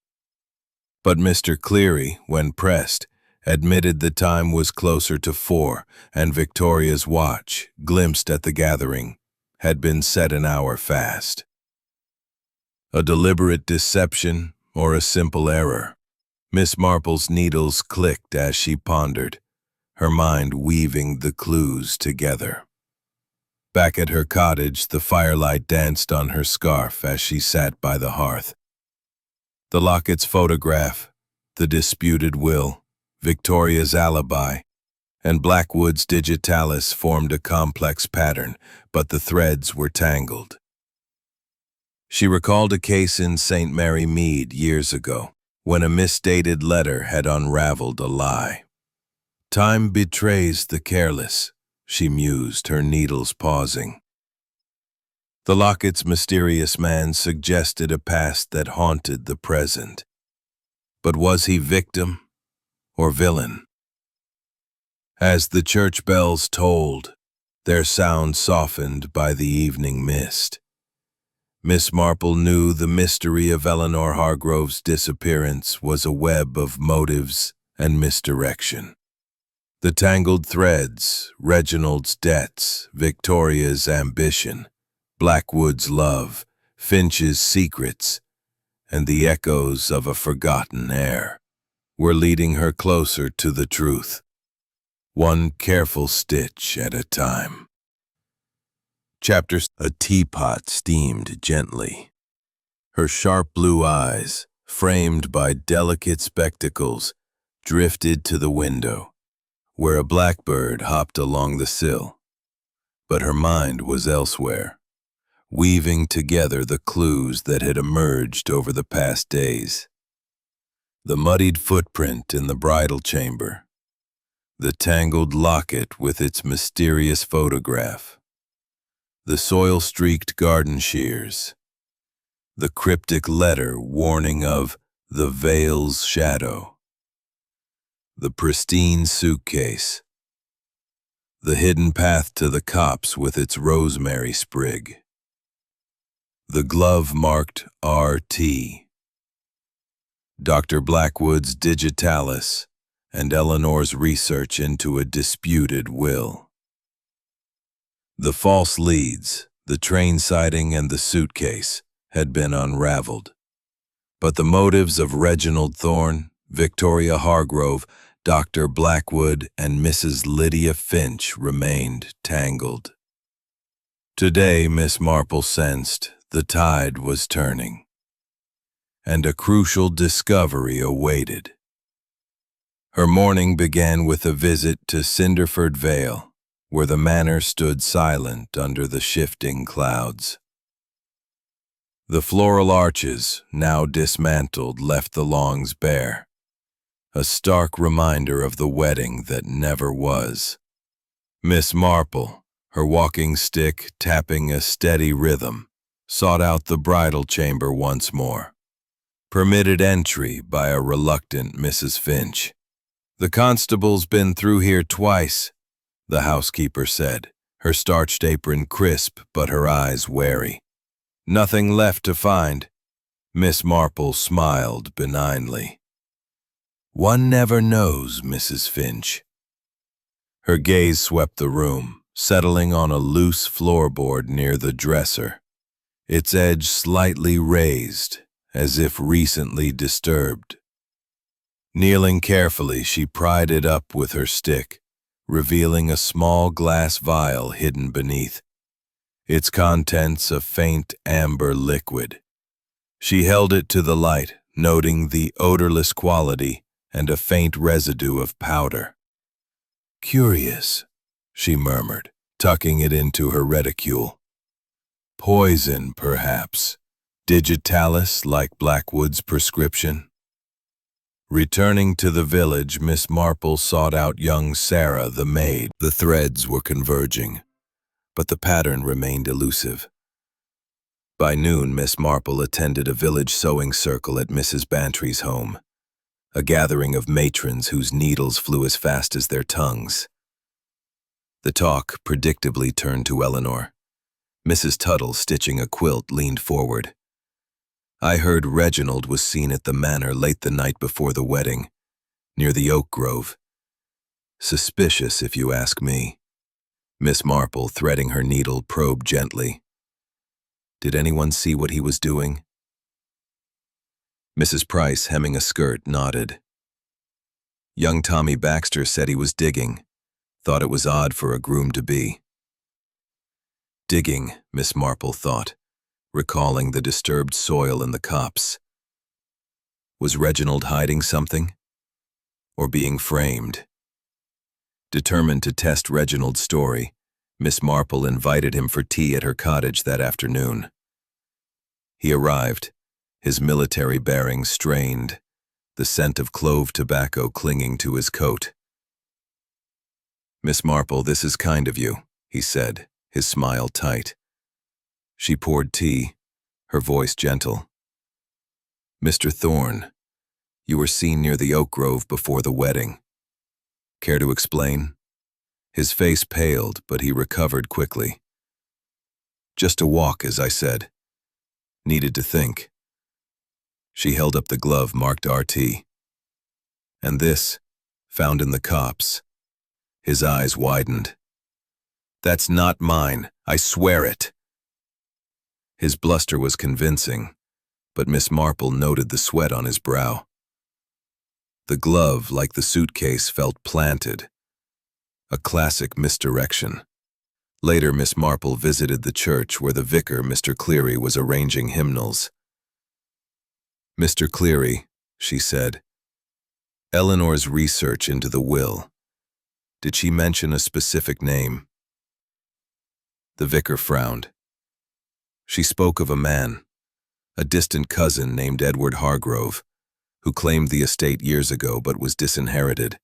But Mr. Cleary, when pressed, admitted the time was closer to 4, and Victoria's watch, glimpsed at the gathering, had been set an hour fast. A deliberate deception or a simple error? Miss Marple's needles clicked as she pondered, her mind weaving the clues together. Back at her cottage, the firelight danced on her scarf as she sat by the hearth. The locket's photograph, the disputed will, Victoria's alibi, and Blackwood's digitalis formed a complex pattern, but the threads were tangled. She recalled a case in St. Mary Mead years ago, when a misdated letter had unraveled a lie. Time betrays the careless, she mused, her needles pausing. The locket's mysterious man suggested a past that haunted the present. But was he victim or villain? As the church bells tolled, their sound softened by the evening mist, Miss Marple knew the mystery of Eleanor Hargrove's disappearance was a web of motives and misdirection. The tangled threads, Reginald's debts, Victoria's ambition, Blackwood's love, Finch's secrets, and the echoes of a forgotten heir, were leading her closer to the truth, one careful stitch at a time. A teapot steamed gently. Her sharp blue eyes, framed by delicate spectacles, drifted to the window, where a blackbird hopped along the sill, but her mind was elsewhere, weaving together the clues that had emerged over the past days. The muddied footprint in the bridal chamber, the tangled locket with its mysterious photograph, the soil-streaked garden shears, the cryptic letter warning of the Vale's shadow, the pristine suitcase, the hidden path to the copse with its rosemary sprig, the glove marked RT, Dr. Blackwood's digitalis, and Eleanor's research into a disputed will. The false leads, the train sighting and the suitcase, had been unraveled. But the motives of Reginald Thorne, Victoria Hargrove, Dr. Blackwood, and Mrs. Lydia Finch remained tangled. Today, Miss Marple sensed the tide was turning, and a crucial discovery awaited. Her morning began with a visit to Cinderford Vale, where the manor stood silent under the shifting clouds. The floral arches, now dismantled, left the lawns bare, a stark reminder of the wedding that never was. Miss Marple, her walking stick tapping a steady rhythm, sought out the bridal chamber once more, permitted entry by a reluctant Mrs. Finch. "The constable's been through here twice," the housekeeper said, her starched apron crisp but her eyes wary. "Nothing left to find." Miss Marple smiled benignly. "One never knows, Mrs. Finch." Her gaze swept the room, settling on a loose floorboard near the dresser, its edge slightly raised, as if recently disturbed. Kneeling carefully, she pried it up with her stick, revealing a small glass vial hidden beneath, its contents a faint amber liquid. She held it to the light, noting the odorless quality and a faint residue of powder. "Curious," she murmured, tucking it into her reticule. "Poison, perhaps. Digitalis, like Blackwood's prescription." Returning to the village, Miss Marple sought out young Sarah, the maid. The threads were converging, but the pattern remained elusive. By noon, Miss Marple attended a village sewing circle at Mrs. Bantry's home, a gathering of matrons whose needles flew as fast as their tongues. The talk predictably turned to Eleanor. Mrs. Tuttle, stitching a quilt, leaned forward. "I heard Reginald was seen at the manor late the night before the wedding, near the oak grove. Suspicious, if you ask me." Miss Marple, threading her needle, probed gently. "Did anyone see what he was doing?" Mrs. Price, hemming a skirt, nodded. "Young Tommy Baxter said he was digging. Thought it was odd for a groom-to-be." Digging, Miss Marple thought, recalling the disturbed soil in the copse. Was Reginald hiding something? Or being framed? Determined to test Reginald's story, Miss Marple invited him for tea at her cottage that afternoon. He arrived, his military bearings strained, the scent of clove tobacco clinging to his coat. "Miss Marple, this is kind of you," he said, his smile tight. She poured tea, her voice gentle. "Mr. Thorne, you were seen near the oak grove before the wedding. Care to explain?" His face paled, but he recovered quickly. "Just a walk, as I said. Needed to think." She held up the glove marked RT. "And this, found in the copse." His eyes widened. "That's not mine, I swear it." His bluster was convincing, but Miss Marple noted the sweat on his brow. The glove, like the suitcase, felt planted. A classic misdirection. Later, Miss Marple visited the church where the vicar, Mr. Cleary, was arranging hymnals. "Mr. Cleary," she said, "Eleanor's research into the will. Did she mention a specific name?" The vicar frowned. She spoke of a man, a distant cousin named Edward Hargrove, who claimed the estate years ago but was disinherited.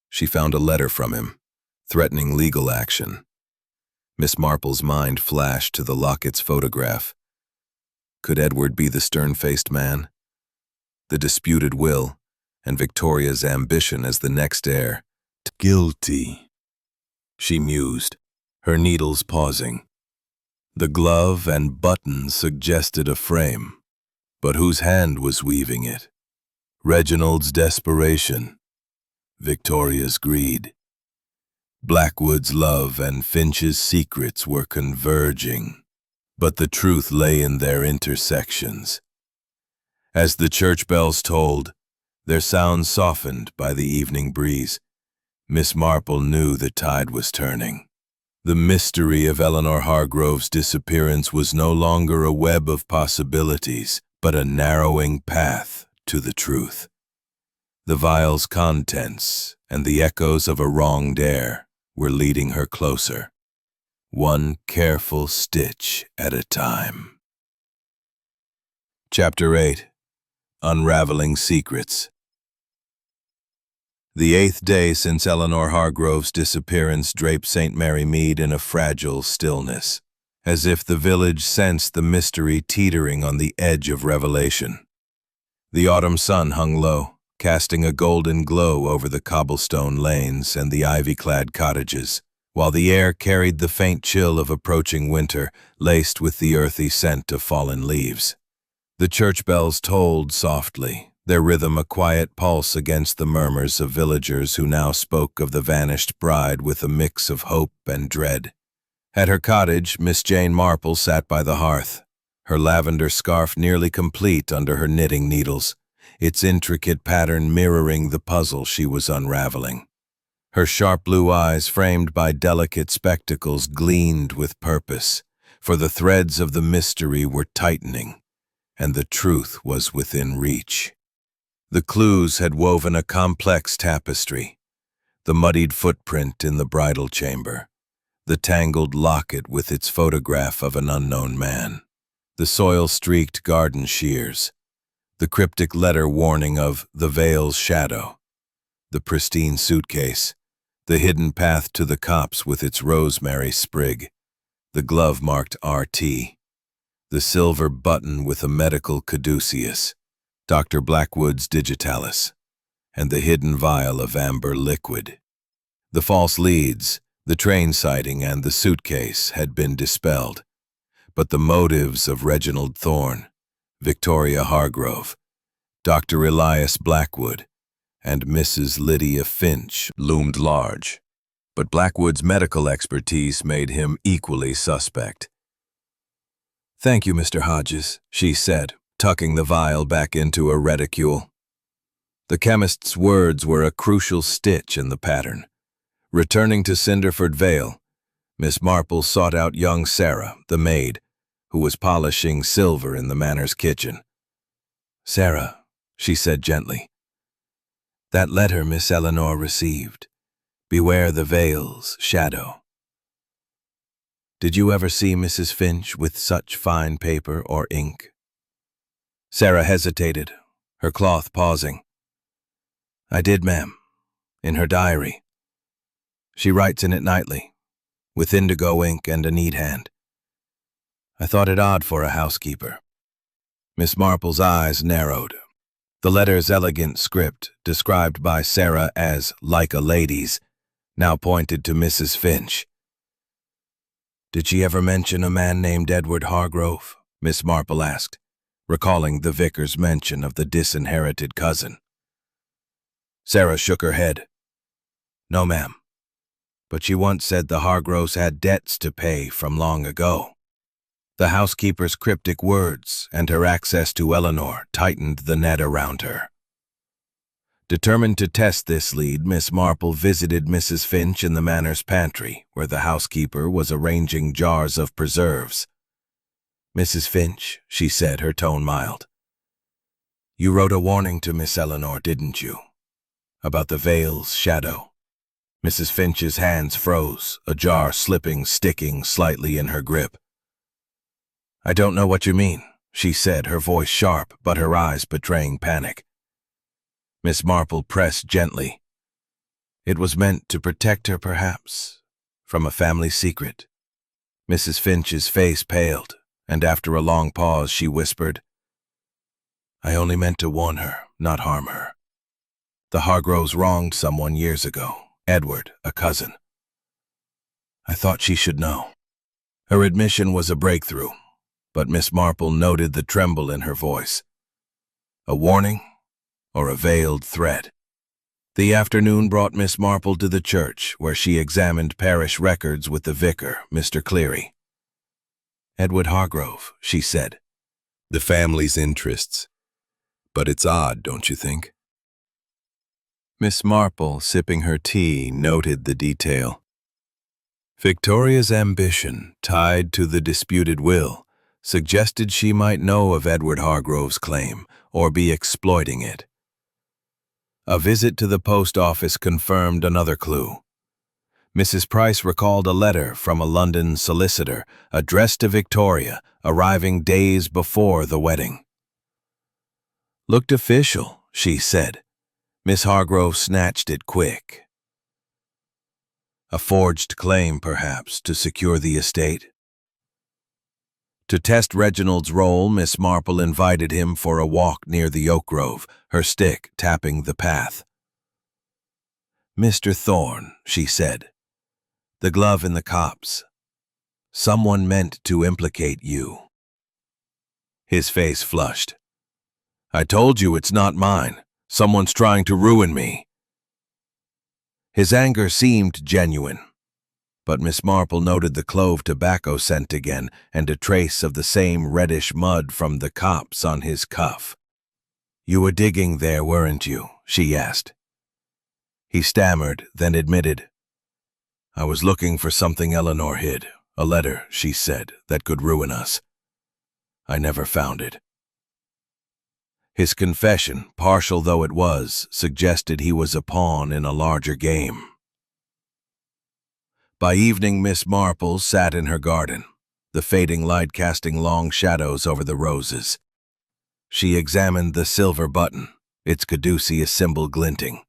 She found a letter from him, threatening legal action. Miss Marple's mind flashed to the locket's photograph. Could Edward be the stern-faced man? The disputed will, and Victoria's ambition as the next heir. Guilty, she mused, her needles pausing. The glove and buttons suggested a frame, but whose hand was weaving it? Reginald's desperation, Victoria's greed. Blackwood's love and Finch's secrets were converging, but the truth lay in their intersections. As the church bells tolled, their sounds softened by the evening breeze, Miss Marple knew the tide was turning. The mystery of Eleanor Hargrove's disappearance was no longer a web of possibilities, but a narrowing path to the truth. The vial's contents and the echoes of a wronged heir were leading her closer, one careful stitch at a time. Chapter 8. Unraveling Secrets. The 8th day since Eleanor Hargrove's disappearance draped St. Mary Mead in a fragile stillness, as if the village sensed the mystery teetering on the edge of revelation. The autumn sun hung low, casting a golden glow over the cobblestone lanes and the ivy-clad cottages, while the air carried the faint chill of approaching winter, laced with the earthy scent of fallen leaves. The church bells tolled softly, their rhythm a quiet pulse against the murmurs of villagers who now spoke of the vanished bride with a mix of hope and dread. At her cottage, Miss Jane Marple sat by the hearth, her lavender scarf nearly complete under her knitting needles, its intricate pattern mirroring the puzzle she was unraveling. Her sharp blue eyes, framed by delicate spectacles, gleamed with purpose, for the threads of the mystery were tightening, and the truth was within reach. The clues had woven a complex tapestry, the muddied footprint in the bridal chamber, the tangled locket with its photograph of an unknown man, the soil-streaked garden shears, the cryptic letter warning of the Vale's shadow, the pristine suitcase, the hidden path to the copse with its rosemary sprig, the glove marked RT, the silver button with a medical caduceus, Dr. Blackwood's digitalis, and the hidden vial of amber liquid. The false leads, the train sighting and the suitcase had been dispelled, but the motives of Reginald Thorne, Victoria Hargrove, Dr. Elias Blackwood, and Mrs. Lydia Finch loomed large, but Blackwood's medical expertise made him equally suspect. "Thank you, Mr. Hodges," she said, tucking the vial back into a reticule. The chemist's words were a crucial stitch in the pattern. Returning to Cinderford Vale, Miss Marple sought out young Sarah, the maid, who was polishing silver in the manor's kitchen. "Sarah," she said gently, "that letter Miss Eleanor received, beware the Vale's shadow. Did you ever see Mrs. Finch with such fine paper or ink?" Sarah hesitated, her cloth pausing. "I did, ma'am, in her diary. She writes in it nightly, with indigo ink and a neat hand. I thought it odd for a housekeeper." Miss Marple's eyes narrowed. The letter's elegant script, described by Sarah as like a lady's, now pointed to Mrs. Finch. "Did she ever mention a man named Edward Hargrove?" Miss Marple asked, recalling the vicar's mention of the disinherited cousin. Sarah shook her head. "No, ma'am. But she once said the Hargroves had debts to pay from long ago." The housekeeper's cryptic words and her access to Eleanor tightened the net around her. Determined to test this lead, Miss Marple visited Mrs. Finch in the manor's pantry, where the housekeeper was arranging jars of preserves. "Mrs. Finch," she said, her tone mild, "you wrote a warning to Miss Eleanor, didn't you? About the Vale's shadow." Mrs. Finch's hands froze, a jar sticking slightly in her grip. "I don't know what you mean," she said, her voice sharp but her eyes betraying panic. Miss Marple pressed gently. "It was meant to protect her, perhaps, from a family secret." Mrs. Finch's face paled, and after a long pause she whispered, "I only meant to warn her, not harm her. The Hargroves wronged someone years ago, Edward, a cousin. I thought she should know." Her admission was a breakthrough, but Miss Marple noted the tremble in her voice. A warning or a veiled threat? The afternoon brought Miss Marple to the church, where she examined parish records with the vicar, Mr. Cleary. "Edward Hargrove," she said. "The family's interests. But it's odd, don't you think?" Miss Marple, sipping her tea, noted the detail. Victoria's ambition, tied to the disputed will, suggested she might know of Edward Hargrove's claim or be exploiting it. A visit to the post office confirmed another clue. Mrs. Price recalled a letter from a London solicitor addressed to Victoria, arriving days before the wedding. "Looked official," she said. Miss Hargrove snatched it quick. A forged claim, perhaps, to secure the estate? To test Reginald's role, Miss Marple invited him for a walk near the oak grove, her stick tapping the path. "Mr. Thorne," she said, "the glove in the copse. Someone meant to implicate you." His face flushed. "I told you it's not mine. Someone's trying to ruin me." His anger seemed genuine, but Miss Marple noted the clove tobacco scent again and a trace of the same reddish mud from the copse on his cuff. "You were digging there, weren't you?" she asked. He stammered, then admitted, "I was looking for something Eleanor hid, a letter, she said, that could ruin us. I never found it." His confession, partial though it was, suggested he was a pawn in a larger game. By evening, Miss Marple sat in her garden, the fading light casting long shadows over the roses. She examined the silver button, its caduceus symbol glinting.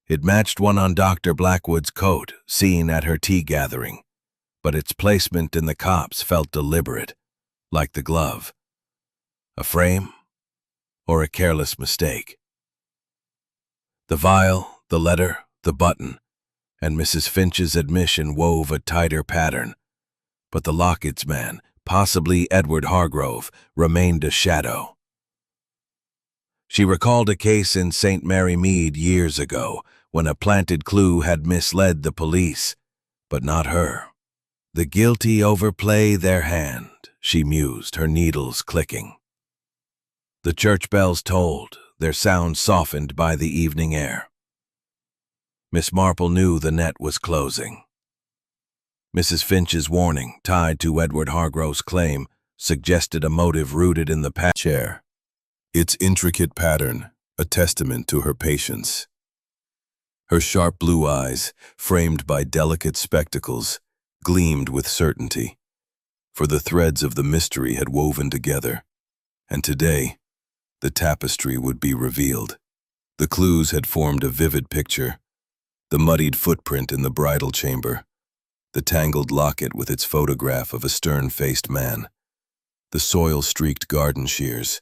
It matched one on Dr. Blackwood's coat, seen at her tea gathering, but its placement in the copse felt deliberate, like the glove. A frame? Or a careless mistake? The vial, the letter, the button, and Mrs. Finch's admission wove a tighter pattern. But the locket's man, possibly Edward Hargrove, remained a shadow. She recalled a case in St. Mary Mead years ago, when a planted clue had misled the police, but not her. The guilty overplay their hand, she mused, her needles clicking. The church bells tolled, their sound softened by the evening air. Miss Marple knew the net was closing. Mrs. Finch's warning, tied to Edward Hargrove's claim, suggested a motive rooted in the chair. Its intricate pattern, a testament to her patience. Her sharp blue eyes, framed by delicate spectacles, gleamed with certainty, for the threads of the mystery had woven together, and today, the tapestry would be revealed. The clues had formed a vivid picture: the muddied footprint in the bridal chamber, the tangled locket with its photograph of a stern-faced man, the soil-streaked garden shears,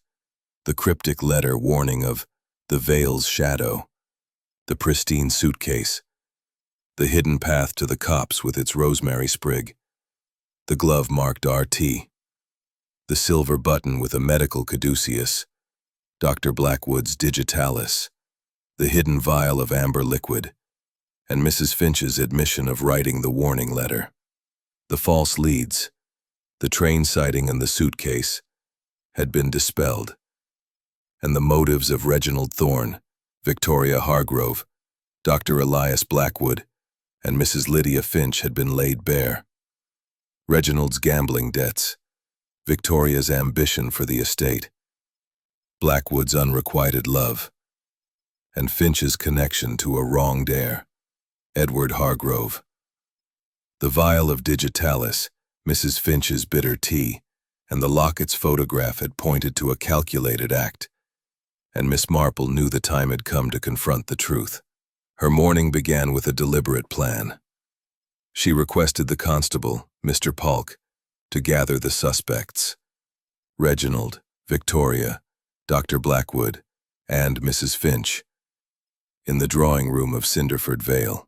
the cryptic letter warning of the Vale's shadow, the pristine suitcase, the hidden path to the copse with its rosemary sprig, the glove marked RT, the silver button with a medical caduceus, Dr. Blackwood's digitalis, the hidden vial of amber liquid, and Mrs. Finch's admission of writing the warning letter. The false leads, the train sighting and the suitcase, had been dispelled, and the motives of Reginald Thorne, Victoria Hargrove, Dr. Elias Blackwood, and Mrs. Lydia Finch had been laid bare. Reginald's gambling debts, Victoria's ambition for the estate, Blackwood's unrequited love, and Finch's connection to a wronged heir. Edward Hargrove. The vial of digitalis, Mrs. Finch's bitter tea, and the locket's photograph had pointed to a calculated act, and Miss Marple knew the time had come to confront the truth. Her morning began with a deliberate plan. She requested the constable, Mr. Polk, to gather the suspects: Reginald, Victoria, Dr. Blackwood, and Mrs. Finch, in the drawing room of Cinderford Vale.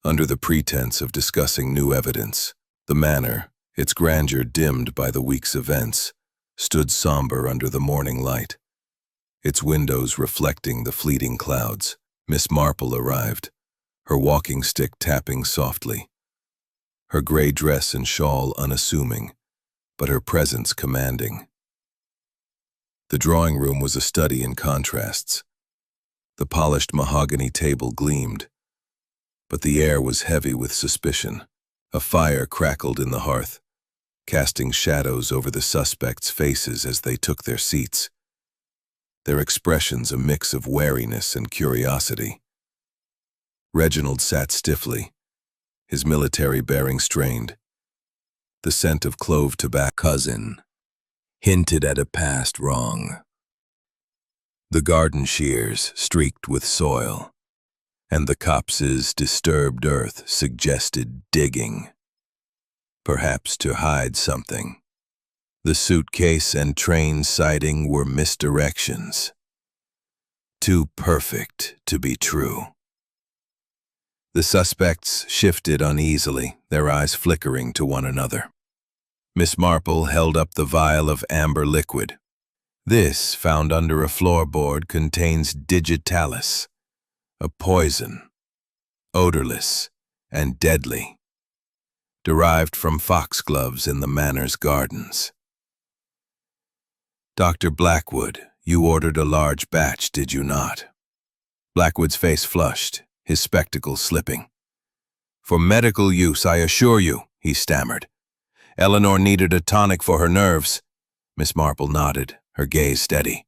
Under the pretense of discussing new evidence, the manor, its grandeur dimmed by the week's events, stood somber under the morning light, its windows reflecting the fleeting clouds. Miss Marple arrived, her walking stick tapping softly, her gray dress and shawl unassuming, but her presence commanding. The drawing room was a study in contrasts. The polished mahogany table gleamed, but the air was heavy with suspicion. A fire crackled in the hearth, casting shadows over the suspects' faces as they took their seats, their expressions a mix of wariness and curiosity. Reginald sat stiffly, his military bearing strained. The scent of clove tobacco cousin hinted at a past wrong. The garden shears streaked with soil, and the copse's disturbed earth suggested digging, perhaps to hide something. The suitcase and train siding were misdirections, too perfect to be true. The suspects shifted uneasily, their eyes flickering to one another. Miss Marple held up the vial of amber liquid. This, found under a floorboard, contains digitalis, a poison, odorless and deadly, derived from foxgloves in the manor's gardens. Dr. Blackwood, you ordered a large batch, did you not? Blackwood's face flushed, his spectacles slipping. For medical use, I assure you, he stammered. Eleanor needed a tonic for her nerves. Miss Marple nodded, her gaze steady.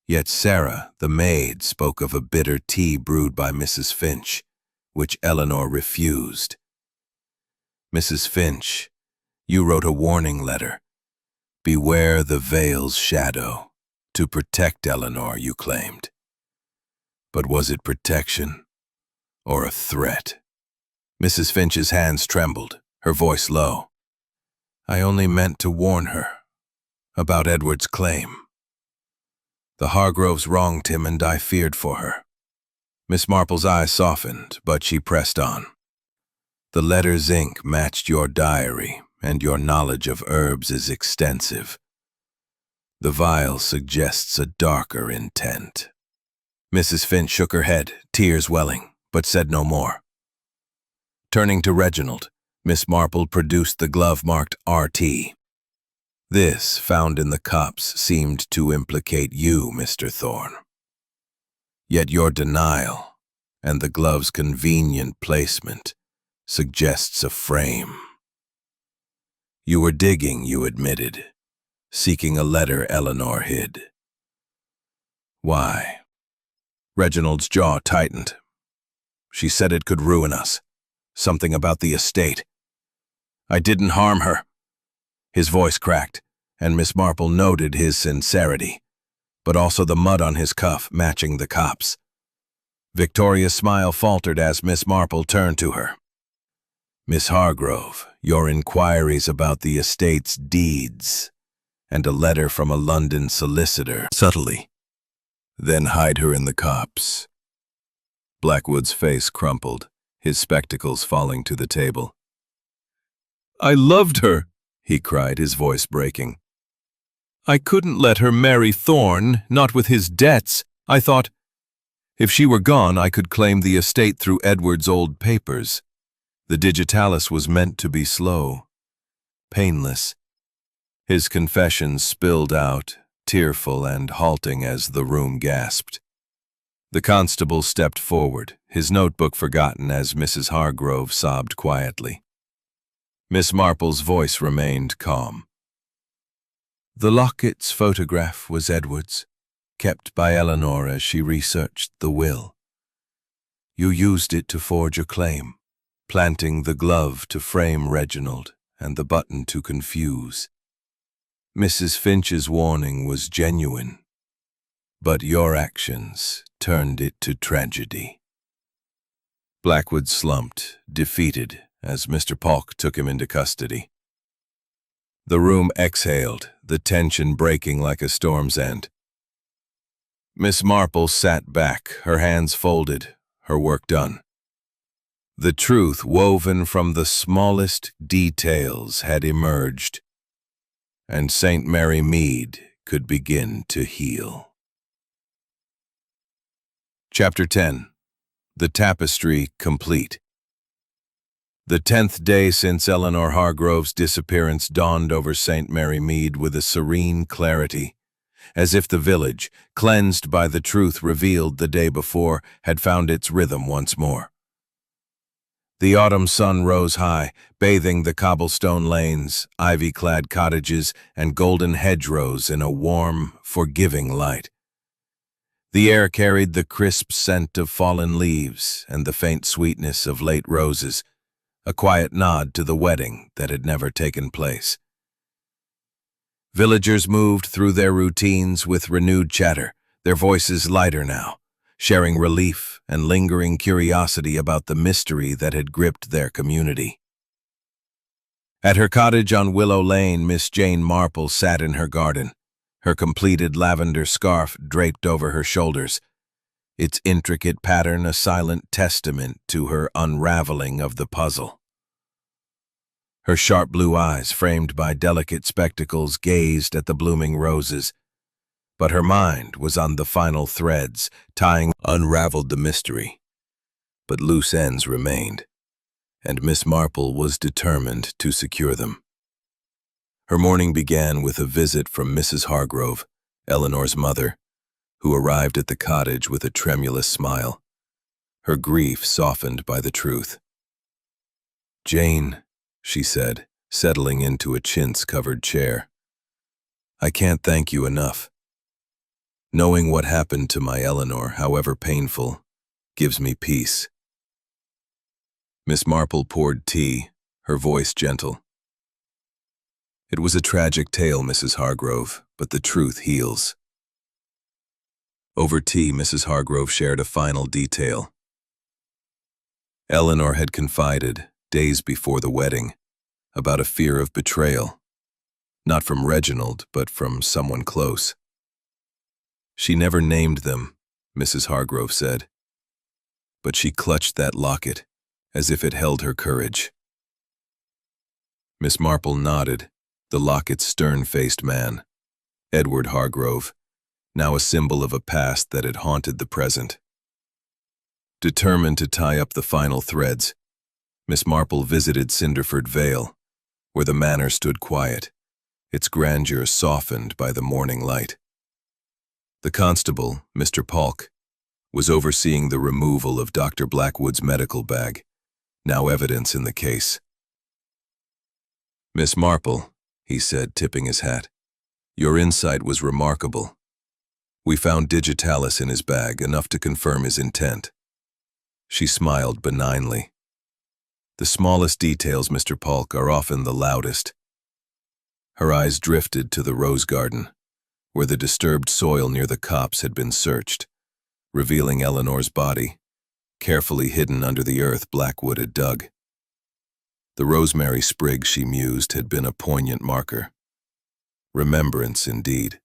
Yet Sarah, the maid, spoke of a bitter tea brewed by Mrs. Finch, which Eleanor refused. Mrs. Finch, you wrote a warning letter. Beware the Vale's shadow. To protect Eleanor, you claimed. But was it protection or a threat? Mrs. Finch's hands trembled, her voice low. I only meant to warn her about Edward's claim. The Hargroves wronged him and I feared for her. Miss Marple's eyes softened, but she pressed on. The letter's ink matched your diary, and your knowledge of herbs is extensive. The vial suggests a darker intent. Mrs. Finch shook her head, tears welling, but said no more. Turning to Reginald, Miss Marple produced the glove marked RT. This, found in the copse, seemed to implicate you, Mr. Thorne. Yet your denial, and the glove's convenient placement, suggests a frame. You were digging, you admitted, seeking a letter Eleanor hid. Why? Reginald's jaw tightened. She said it could ruin us. Something about the estate. I didn't harm her. His voice cracked, and Miss Marple noted his sincerity, but also the mud on his cuff matching the copse. Victoria's smile faltered as Miss Marple turned to her. Miss Hargrove, your inquiries about the estate's deeds, and a letter from a London solicitor, subtly. Then hide her in the copse. Blackwood's face crumpled, his spectacles falling to the table. I loved her, he cried, his voice breaking. I couldn't let her marry Thorne, not with his debts. I thought, if she were gone, I could claim the estate through Edward's old papers. The digitalis was meant to be slow, painless. His confession spilled out, tearful and halting as the room gasped. The constable stepped forward, his notebook forgotten as Mrs. Hargrove sobbed quietly. Miss Marple's voice remained calm. The locket's photograph was Edward's, kept by Eleanor as she researched the will. You used it to forge a claim, planting the glove to frame Reginald and the button to confuse. Mrs. Finch's warning was genuine, but your actions turned it to tragedy. Blackwood slumped, defeated, as Mr. Polk took him into custody. The room exhaled, the tension breaking like a storm's end. Miss Marple sat back, her hands folded, her work done. The truth woven from the smallest details had emerged, and St. Mary Mead could begin to heal. Chapter 10. The Tapestry Complete. The 10th day since Eleanor Hargrove's disappearance dawned over St. Mary Mead with a serene clarity, as if the village, cleansed by the truth revealed the day before, had found its rhythm once more. The autumn sun rose high, bathing the cobblestone lanes, ivy-clad cottages, and golden hedgerows in a warm, forgiving light. The air carried the crisp scent of fallen leaves and the faint sweetness of late roses, a quiet nod to the wedding that had never taken place. Villagers moved through their routines with renewed chatter, their voices lighter now, sharing relief and lingering curiosity about the mystery that had gripped their community. At her cottage on Willow Lane, Miss Jane Marple sat in her garden, her completed lavender scarf draped over her shoulders, its intricate pattern a silent testament to her unraveling of the puzzle. Her sharp blue eyes, framed by delicate spectacles, gazed at the blooming roses, but her mind was on the final threads, unraveled the mystery. But loose ends remained, and Miss Marple was determined to secure them. Her morning began with a visit from Mrs. Hargrove, Eleanor's mother, who arrived at the cottage with a tremulous smile, her grief softened by the truth. "Jane," she said, settling into a chintz-covered chair, "I can't thank you enough. Knowing what happened to my Eleanor, however painful, gives me peace." Miss Marple poured tea, her voice gentle. "It was a tragic tale, Mrs. Hargrove, but the truth heals." Over tea, Mrs. Hargrove shared a final detail. Eleanor had confided, days before the wedding, about a fear of betrayal, not from Reginald, but from someone close. She never named them, Mrs. Hargrove said, but she clutched that locket as if it held her courage. Miss Marple nodded, the locket's stern-faced man, Edward Hargrove, now a symbol of a past that had haunted the present. Determined to tie up the final threads, Miss Marple visited Cinderford Vale, where the manor stood quiet, its grandeur softened by the morning light. The constable, Mr. Polk, was overseeing the removal of Dr. Blackwood's medical bag, now evidence in the case. "Miss Marple," he said, tipping his hat, "your insight was remarkable. We found digitalis in his bag, enough to confirm his intent." She smiled benignly. "The smallest details, Mr. Polk, are often the loudest." Her eyes drifted to the rose garden, where the disturbed soil near the copse had been searched, revealing Eleanor's body, carefully hidden under the earth Blackwood had dug. The rosemary sprig, she mused, had been a poignant marker. Remembrance, indeed.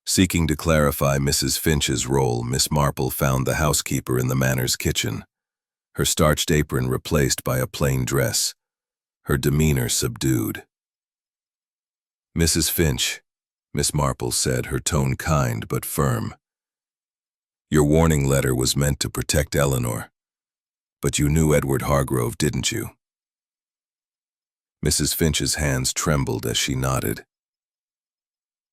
Seeking to clarify Mrs. Finch's role, Miss Marple found the housekeeper in the manor's kitchen, her starched apron replaced by a plain dress, her demeanor subdued. "Mrs. Finch," Miss Marple said, her tone kind but firm, "your warning letter was meant to protect Eleanor, but you knew Edward Hargrove, didn't you?" Mrs. Finch's hands trembled as she nodded.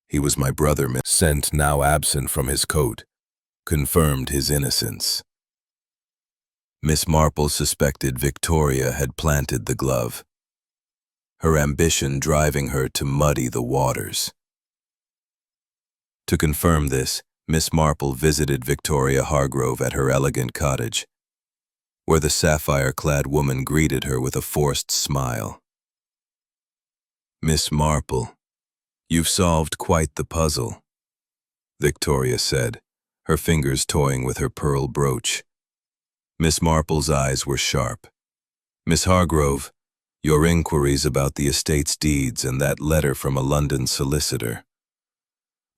"He was my brother," scent now absent from his coat, confirmed his innocence. Miss Marple suspected Victoria had planted the glove, her ambition driving her to muddy the waters. To confirm this, Miss Marple visited Victoria Hargrove at her elegant cottage, where the sapphire-clad woman greeted her with a forced smile. "Miss Marple, you've solved quite the puzzle," Victoria said, her fingers toying with her pearl brooch. Miss Marple's eyes were sharp. "Miss Hargrove, your inquiries about the estate's deeds and that letter from a London solicitor.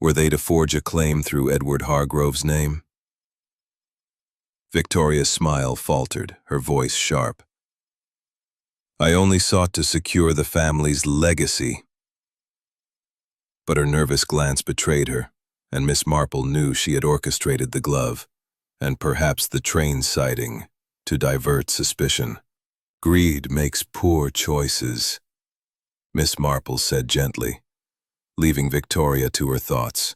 Were they to forge a claim through Edward Hargrove's name?" Victoria's smile faltered, her voice sharp. "I only sought to secure the family's legacy." But her nervous glance betrayed her, and Miss Marple knew she had orchestrated the glove, and perhaps the train sighting, to divert suspicion. "Greed makes poor choices," Miss Marple said gently, leaving Victoria to her thoughts.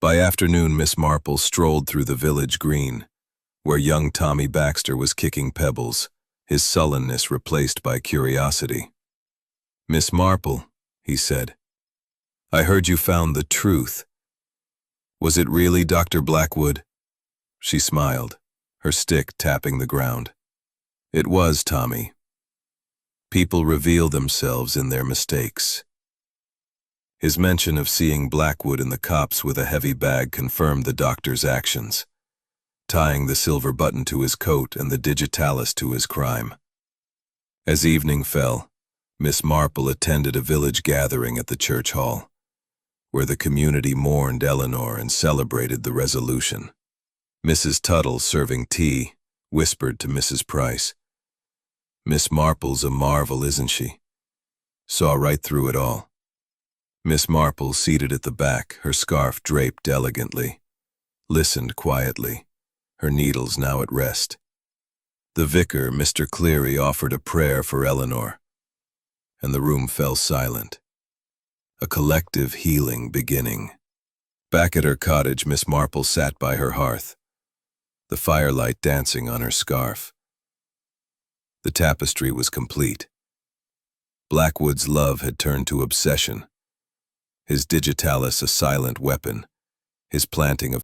By afternoon, Miss Marple strolled through the village green, where young Tommy Baxter was kicking pebbles, his sullenness replaced by curiosity. "Miss Marple," he said, "I heard you found the truth. Was it really Dr. Blackwood?" She smiled, her stick tapping the ground. "It was, Tommy. People reveal themselves in their mistakes." His mention of seeing Blackwood in the copse with a heavy bag confirmed the doctor's actions, tying the silver button to his coat and the digitalis to his crime. As evening fell, Miss Marple attended a village gathering at the church hall, where the community mourned Eleanor and celebrated the resolution. Mrs. Tuttle, serving tea, whispered to Mrs. Price, "Miss Marple's a marvel, isn't she? Saw right through it all." Miss Marple, seated at the back, her scarf draped elegantly, listened quietly, her needles now at rest. The vicar, Mr. Cleary, offered a prayer for Eleanor, and the room fell silent. A collective healing beginning. Back at her cottage, Miss Marple sat by her hearth, the firelight dancing on her scarf. The tapestry was complete. Blackwood's love had turned to obsession, his digitalis a silent weapon, his planting of